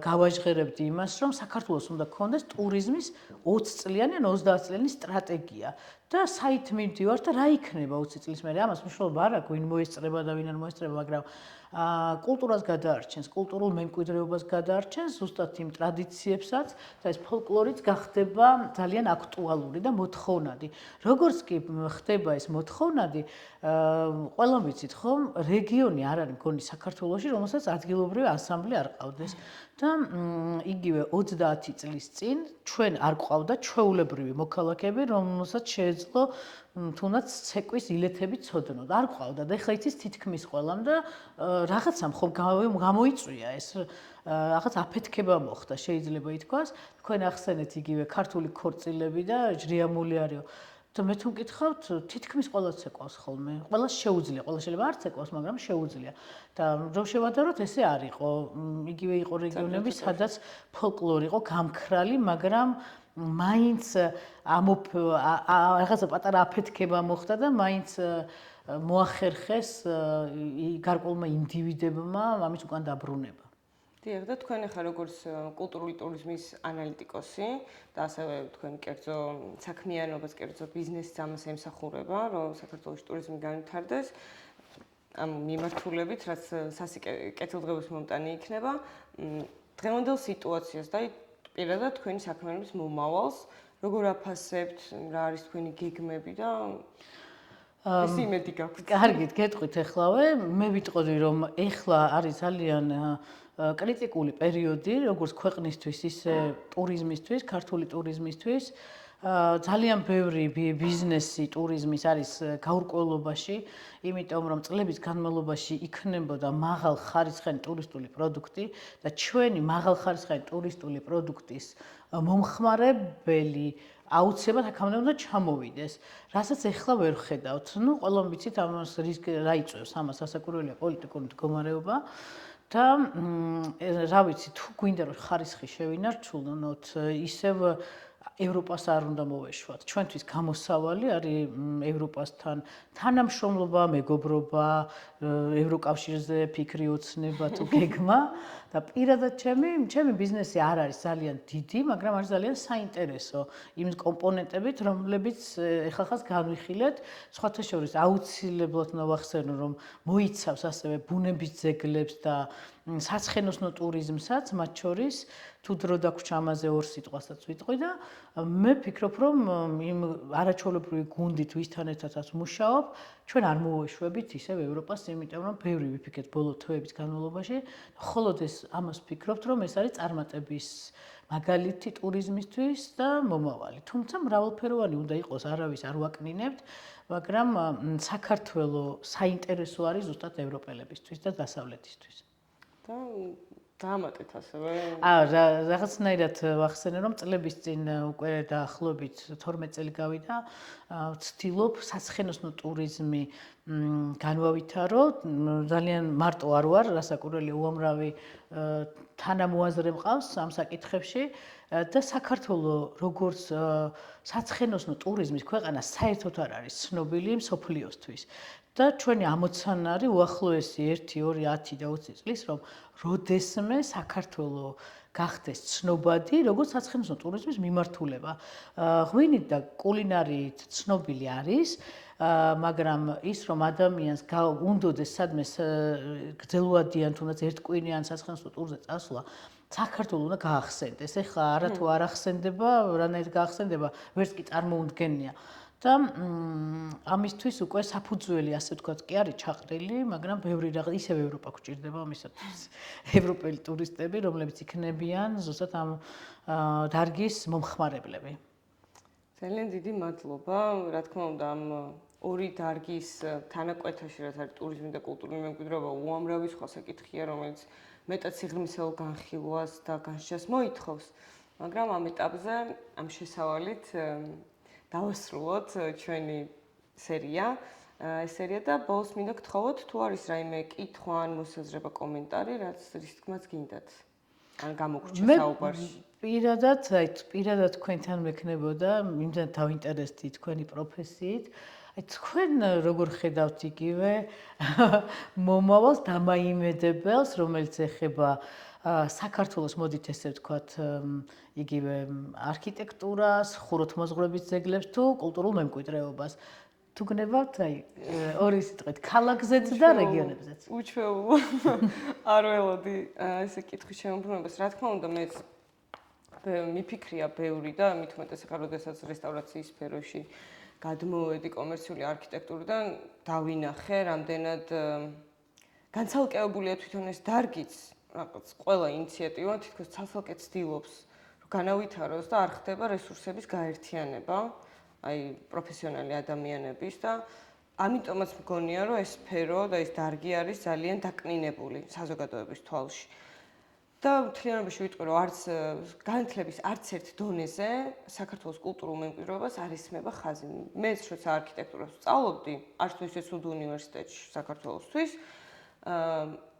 S2: გავაჟღერებდი იმას რომ საქართველოს უნდა გქონდეს ტურიზმის 20 წლიანი ან 30 წლიანი სტრატეგია და საით მივდივარ და რა იქნება 20 წლის მერე ამას მნიშვნელობა არ აქვს ვინ მოესწრება და ვინ არ მოესწრება მაგრამ კულტურას გადაარჩენს, კულტურულ მემკვიდრეობას გადაარჩენს, ზუსტად იმ ტრადიციებსაც და ეს ფოლკლორიც გახდება ძალიან აქტუალური და მოთხოვნადი. როგორც კი ხდება ეს მოთხოვნადი, ყველამ ვიცით ხომ, რეგიონი არ არის მგონი საქართველოში, რომელსაც ადგილობრივი ანსამბლი არ ყავდეს. და იგივე 30 წლის წინ ჩვენ არ ყავდა ჩვეულებრივი მოქალაქეები, რომელსაც შეეძლო თუნდაც ცეკვის ილეთები ცოდნოდა. არ ყავდა და ეხლა იცის თითქმის ყველამ და რაღაცამ ხომ გამოიწვია ეს რაღაც აფეთქება მოხდა შეიძლება ითქვას. თქვენ ახსენეთ იგივე ქართული ქორწილები და ჟრიამული არისო. და მე თუ მკითხავთ, თითქმის ყველას ეკავს ხოლმე. ყველას შეუძლია, ყველა შეიძლება არც ეკავს, მაგრამ შეუძლია. და რომ შევადაროთ, ესე არ იყო. იგივე იყო რეგიონები, სადაც ფოლკლორი იყო გამქრალი, მაგრამ მაინც რაღაცა პატარა აფეთქება მოხდა და მაინც მოახერხეს გარკვეულმა ინდივიდებმა ამის უკან დაბრუნება.
S1: დიახ, და თქვენ ახლა როგორც კულტურული ტურიზმის ანალიტიკოსი და ასევე თქვენ კერძო საქმიანობას, კერძო ბიზნესს ამას ემსახურება, რომ საქართველოს ტურიზმი განვითარდეს ამ მიმართულებით, რაც კეთილდღეობის მომტანი იქნება, დღევანდელ სიტუაციას და პირადად თქვენი საქმიანობის მომავალს, როგორ აფასებთ, რა არის თქვენი გეგმები და ეს იმედი გაქვთ.
S2: კარგით, გეტყვით ეხლავე, მე ვიტყოდი რომ ეხლა არის ძალიან კრიტიკული პერიოდი, როგორც ქვეყნისთვის, ისე ტურიზმისთვის, ქართული ტურიზმისთვის. ძალიან ბევრი ბიზნესი ტურიზმის არის გაურკვევლობაში, იმიტომ რომ წლების განმავლობაში იქნებოდა მაღალხარისხიანი ტურისტული პროდუქტი და ჩვენი მაღალხარისხიანი ტურისტული პროდუქტის მომხმარებელი აუცილებლად აქამდე უნდა ჩამოვიდეს, რასაც ეხლა ვერ ხედავთ. ნუ ყველამ ვიცით ამას რა იწვევს ამას ასაკურველია პოლიტიკური მდგომარეობა და რა ვიცი, თუ გვინდა რომ ხარისხი შევინარჩუნოთ, ისევ ევროპას არ უნდა მოვეშვათ. ჩვენთვის გამოსავალი არის ევროპასთან თანამშრომლობა, მეგობრობა, ევროკავშირზე ფიქრი ოცნება თუ გეგმა და პირადად ჩემი ბიზნესი არ არის ძალიან დიდი, მაგრამ არის ძალიან საინტერესო იმ კომპონენტებით, რომლებიც ეხახას განვიხილეთ. სხვათა შორის აუცილებლად ნავახსენო, რომ მოიცავს ასევე ბუნების ძეგლებს და საცხენოსნო ტურიზმსაც, მათ შორის თუ დრო დაგვჭა ამაზე ორ სიტყვასაც ვიტყვი და მე ფიქრობ, რომ იმ არაჩვეულებრივი გუნდით ვისთან ერთადაც ვმუშაობ, ჩვენ არ მოვეშვებით ისევ ევროპას, იმიტომ რომ ბევრი ვიფიქრეთ ბოლო თვეების განმავლობაში, მხოლოდ ეს ამას ვფიქრობთ, რომ ეს არის წარმატების მაგალითი ტურიზმისთვის და მომავალი. თუმცა მრავალფეროვანი უნდა იყოს, არავის არ ვაკნინებთ, მაგრამ საქართველოს საინტერესო არის ზუსტად ევროპელებისთვის და დასავლეთისთვის.
S1: და დაამატეთ ასევე.
S2: რაღაცნაირად ვახსენე, რომ წლების წინ უკვე დაახლოებით 12 წელი გავიდა, ვცდილობ საცხენოსნო ტურიზმი განვავითარო, ძალიან მარტო არ ვარ, რასაკვირველია უამრავი თანამოაზრე მყავს ამ საკითხებში და საქართველოს როგორც საცხენოსნო ტურიზმის ქვეყანა საერთოდ არ არის ცნობილი მსოფლიოსთვის. და ჩვენი ამოცანა არის უახლოესი 1, 2, 10 და 20 წლის, რომ როდესმე საქართველოს გახდეს ცნობადი, როგორც საცხენოსნო ტურიზმის მიმართულება. ღვინით და კულინარიით ცნობილი არის, მაგრამ ის რომ ადამიანს უნდოდეს სადმე გრძელვადიან თუნდაც ერთკვირიან საცხენოსნო ტურზე წასვლა, საქართველოს უნდა გაახსენდეს. ეხლა არათუ არ ახსენდება, რანაირად გაახსენდება, ვერც კი წარმოუდგენია. და ამისთვის უკვე საფუძველი, ასე ვთქვათ, კი არის ჩაყრილი, მაგრამ ბევრი რაღაც ისევ ევროპა გვჭირდება ამისათვის. ევროპელი ტურისტები, რომლებიც იქნებიან ზუსტად ამ დარგის მომხმარებლები.
S1: ძალიან დიდი მადლობა. რა თქმა უნდა, ამ ორი დარგის თანაკვეთაში, რაც არის ტურიზმი და კულტურული მემკვიდრეობა, უამრავი სხვა საკითხია, რომელიც მეტად სიღრმისეულ განხილვას და განსჯას მოითხოვს. მაგრამ ამ ეტაპზე, ამ შესავალით დავასრულოთ ჩვენი სერია. ეს სერია და ბოლოს მინდა გთხოვოთ, თუ არის რაიმე კითხვა ან მოსაზრება, კომენტარი, რაც რის თქმაც გინდათ. ან გამოგრჩა საუბარში.
S2: პირადად თქვენთან მექნებოდა, იმდენ დავინტერესდი თქვენი პროფესიით. თქვენ როგორ ხედავთ იგივე მომავალს დამაიმედებელს, რომელიც ეხება საქართველოს მოდით ესე ვთქვათ, იგივე არქიტექტურას, ხუროთმოძღვრების ძეგლებს თუ კულტურულ მემკვიდრეობას. თუ გნებავთ, ორი სიტყვით, ქალაქზეც და რეგიონებზეც.
S1: უჩვეულო. არ ველოდი ესე კითხვის შემოbrunებას. რა თქმა უნდა, მეც მიფიქრია ბევრი და მით უმეტეს ახლა როდესაც რესტავრაციის სფეროში გადმოვედი კომერციული არქიტექტურიდან, დავინახე, რამდენად განცალკევებულია თვითონ ეს დარგიც. რაღაც ყველა ინიციატივა თითქოს ცალ-ცალკე ცდილობს რომ განავითაროს და არ ხდება რესურსების გაერთიანება, აი პროფესიონალი ადამიანების და ამიტომაც მგონია რომ ეს სფერო და ეს დარგი არის ძალიან დაკნინებული საზოგადოების თვალში. და მთლიანობაში ვიტყვი, რომ არც განათლების არც ერთ დონეზე საქართველოს კულტურულ მემკვიდრეობას არ ისმება ხაზი. მეც როცა არქიტექტურას ვსწავლობდი, არც თუ ისე სუდ უნივერსიტეტში საქართველოსთვის,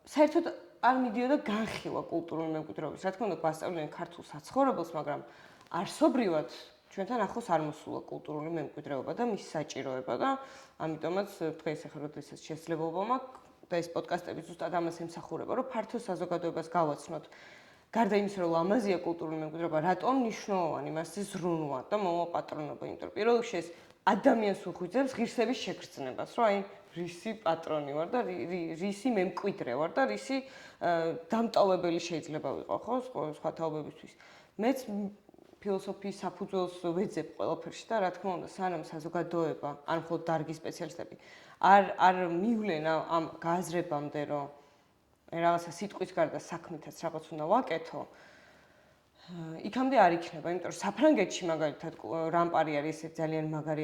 S1: საერთოდ არ მიდიოდა განხილვა კულტურული მემკვიდრეობის. რა თქმა უნდა, გვასწავლიან ქართულ საცხოვრებელს, მაგრამ არსობრივად ჩვენთან ახლოს არ მოსულა კულტურული მემკვიდრეობა და მის საჭიროება და ამიტომაც დღეს ახლა როდესაც შესაძლებლობა მაქვს და ეს პოდკასტები ზუსტად ამას ემსახურება, რომ ფართო საზოგადოებას გავაცნოთ. გარდა იმისა, რომ ლამაზია კულტურული მემკვიდრეობა, რატომ მნიშვნელოვანი მასზე ზრუნვა და მომაპატრონობა, იმიტომ რომ პირველ რიგში ეს ადამიანს უხვიძებს ღირსების შეგრძნებას, რომ აი რისი პატრონი ვარ და რისი მემკვიდრე ვარ და რისი დამტოვებელი შეიძლება ვიყო, ხო, სხვა თაობებისთვის. მეც ფილოსოფიის საფუძველს ვეძებ ყველაფერში და რა თქმა უნდა, სანამ საზოგადოება, ან მხოლოდ დარგის სპეციალისტები არ მივლენ ამ გააზრებამდე, რომ რაღაცა სიტყვის გარდა საქმითაც რაღაც უნდა ვაკეთო, იქამდე არ იქნება, იმიტომ რომ საფრანგეთში მაგალითად რამპარი არის ესეთი ძალიან მაგარი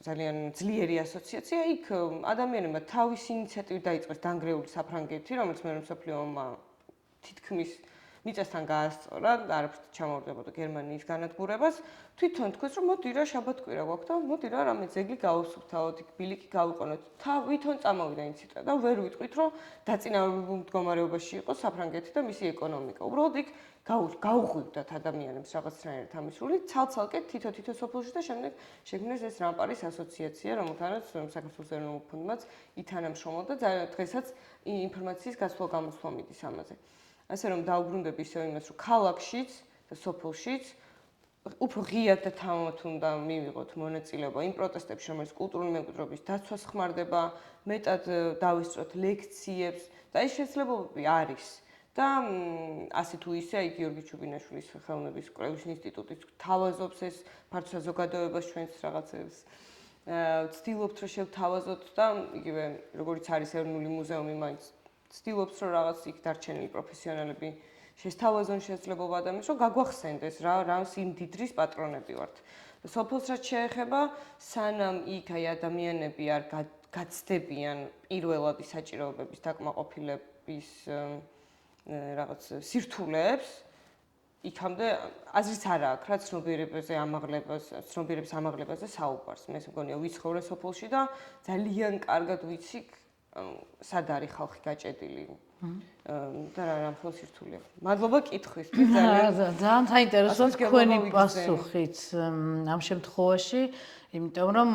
S1: ძალიან ძლიერი ასოციაცია, იქ ადამიანებმა თავისი ინიციატივით დაიწყეს დანგრეული საფრანგეთი, რომელიც მეორე მსოფლიო ომმა თითქმის მიწასთან გაასწორა და არაფრით ჩამოუვარდებოდა გერმანიის განადგურებას, თვითონ თქვეს, რომ მოდი რა შაბათ-კვირა გვაქვს და მოდი რა რამე ძეგლი გავუსუფთავოთ, ბილიკი გავიყონოთ. თვითონ წამოვიდა ინციტა და ვერ ვიტყვით, რომ დაწინაურებულ მდგომარეობაში იყო საფრანგეთი და მისი ეკონომიკა. უბრალოდ იქ გაუღვივდათ ადამიანებს რაღაცნაირად ამის სრული, ცალ-ცალკე თითო-თითო სოფელში და შემდეგ შექმნეს ეს რამპარის ასოციაცია, რომელთანაც საქართველოს ეროვნულ ფონდმაც ითანამშრომლობდა და დღესაც ინფორმაციის გასვლა-გამოსვლა მიდის ამაზე. ასე რომ დაუბრუნდები ისევ იმას, რომ ქალაქშიც და სოფელშიც უფრო ღიად და თამამად უნდა მივიღოთ მონაწილეობა იმ პროტესტებში, რომელიც კულტურული მემკვიდრეობის დაცვას ხმარდება, მეტად დავისწროთ ლექციებს და ეს შესაძლებლობები არის. და ასე თუ ისე აი გიორგი ჩუბინაშვილის ხელოვნების კვლევის ინსტიტუტიც თავაზობს ეს ფართო საზოგადოებას ჩვენს რაღაცებს ვცდილობთ რომ შევთავაზოთ და იგივე როგორც არის ეროვნული მუზეუმი მაინც ვცდილობს რომ რაღაც იქ დარჩენილი პროფესიონალები შესთავაზონ შესაძლებლობა ადამიანს რომ გაგვახსენდეს რა სიმდიდრის პატრონები ვართ. სოფელს რაც შეეხება, სანამ იქ აი ადამიანები არ გაცდებიან პირველადი საჭიროებების დაკმაყოფილების რაღაც სირთულეებს, იქამდე აზრიც არ აქვს რა ცნობიერების ამაღლებაზე საუბარს. მე მგონია ვიცხოვრე სოფელში და ძალიან კარგად ვიცი სად არის ხალხი გაჭედილი და რა მხოლოდ სირთულეა. მადლობა კითხვისთვის.
S2: ძალიან საინტერესოა თქვენი პასუხიც ამ შემთხვევაში, იმიტომ რომ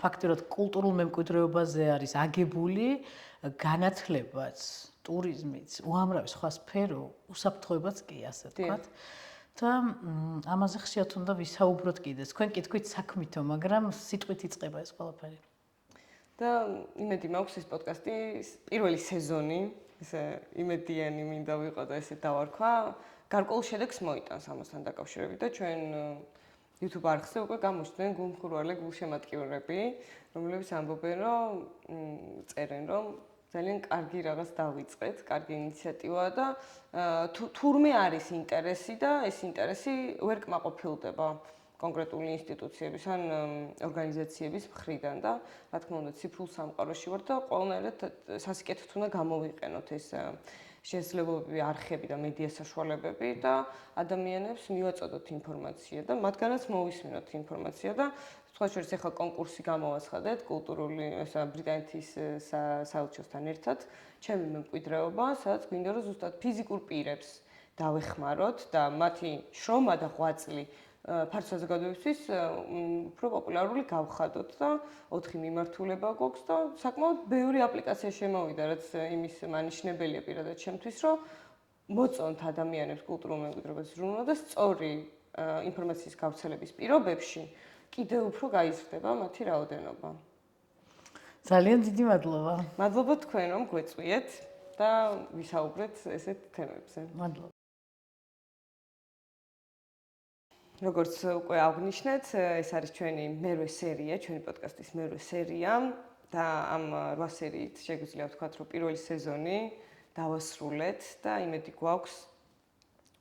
S2: ფაქტიურად კულტურულ მემკვიდრეობაზე არის აგებული განათლებაც, ტურიზმიც, უამრავი სხვა სფერო, უსაფრთხოებაც კი ასე ვთქვათ. და ამაზე ხშირად უნდა ვისაუბროთ კიდეც. თქვენ კითხვით საქმითო, მაგრამ სიტყვით იწყება ეს ყველაფერი.
S1: და იმედი მაქვს ეს პოდკასტი პირველი სეზონი, ესე იმედიანი მინდა ვიყო და ესე დავარქვა, გარკვეულ შედეგს მოიტანს ამასთან დაკავშირებით და ჩვენ YouTube არხზე უკვე გამოჩნდნენ გულმხურვალე გულშემატკივრები, რომლებიც ამბობენ, რომ წერენ, რომ ძალიან კარგი რაღაც დავიწყეთ, კარგი ინიციატივაა და თურმე არის ინტერესი და ეს ინტერესი ვერ კმაყოფილდება კონკრეტული ინსტიტუციების ან ორგანიზაციების მხრიდან და რა თქმა უნდა ციფრულ სამყაროში ვარ და ყველანაირად სასიკეთოდ უნდა გამოვიყენოთ ეს შესაძლებლობები, არხები და მედია საშუალებები და ადამიანებს მივაწოდოთ ინფორმაცია და მათგანაც მოვისმინოთ ინფორმაცია და სხვა შორის ახლა კონკურსი გამოვაცხადეთ კულტურული ბრიტანეთის საელჩოსთან ერთად ჩემი მემკვიდრეობა, სადაც გვინდა რომ ზუსტად ფიზიკურ პირებს დავეხმაროთ და მათი შრომა და ღვაწლი ფართო საზოგადოებისთვის უფრო პოპულარული გავხადოთ და 4 მიმართულება გვაქვს და საკმაოდ ბევრი აპლიკაცია შემოვიდა, რაც იმის მანიშნებელია პირადად ჩემთვის, რომ მოწონთ ადამიანებს კულტურულ მემკვიდრეობას ზრუნვა და სწორი ინფორმაციის გავრცელების პირობებში კიდევ უფრო გაიზრდება მათი რაოდენობა.
S2: ძალიან დიდი მადლობა.
S1: მადლობა თქვენ რომ გვეწვიეთ და ვისაუბრეთ ესეთ თემებზე.
S2: მადლობა.
S1: როგორც უკვე აღნიშნეთ, ეს არის ჩვენი მერვე სერია, ჩვენი პოდკასტის მერვე სერია და ამ 8 სერიით შეგვიძლია ვთქვათ, რომ პირველი სეზონი დავასრულეთ და იმედი გვაქვს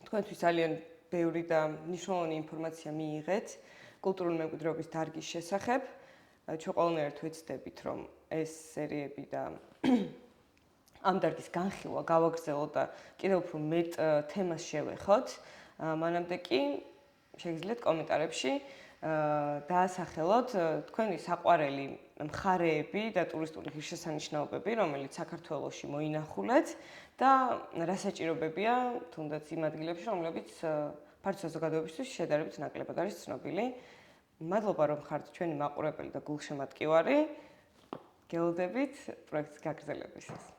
S1: თქვენთვის ძალიან ბევრი და მნიშვნელოვანი ინფორმაცია მიიღეთ კულტურული მემკვიდრეობის დარგის შესახებ. ჩვენ ყველანაირად ვეცდებით, რომ ეს სერიები და ამ დარგის განხილვა გავაგრძელოთ და კიდევ უფრო მეტ თემას შევეხოთ. მანამდე კი შეგიძლიათ კომენტარებში დაასახელოთ თქვენი საყვარელი მხარეები და ტურისტული ღირსშესანიშნაობები, რომელიც საქართველოში მოინახულეთ და რა საჭიროებებია თუნდაც იმ ადგილებში, რომლებიც ფართო საზოგადოებისთვის შედარებით ნაკლებად არის ცნობილი. მადლობა რომ ხართ ჩვენი მაყურებელი და გულშემატკივარი. გელოდებით პროექტის გაგრძელებისას.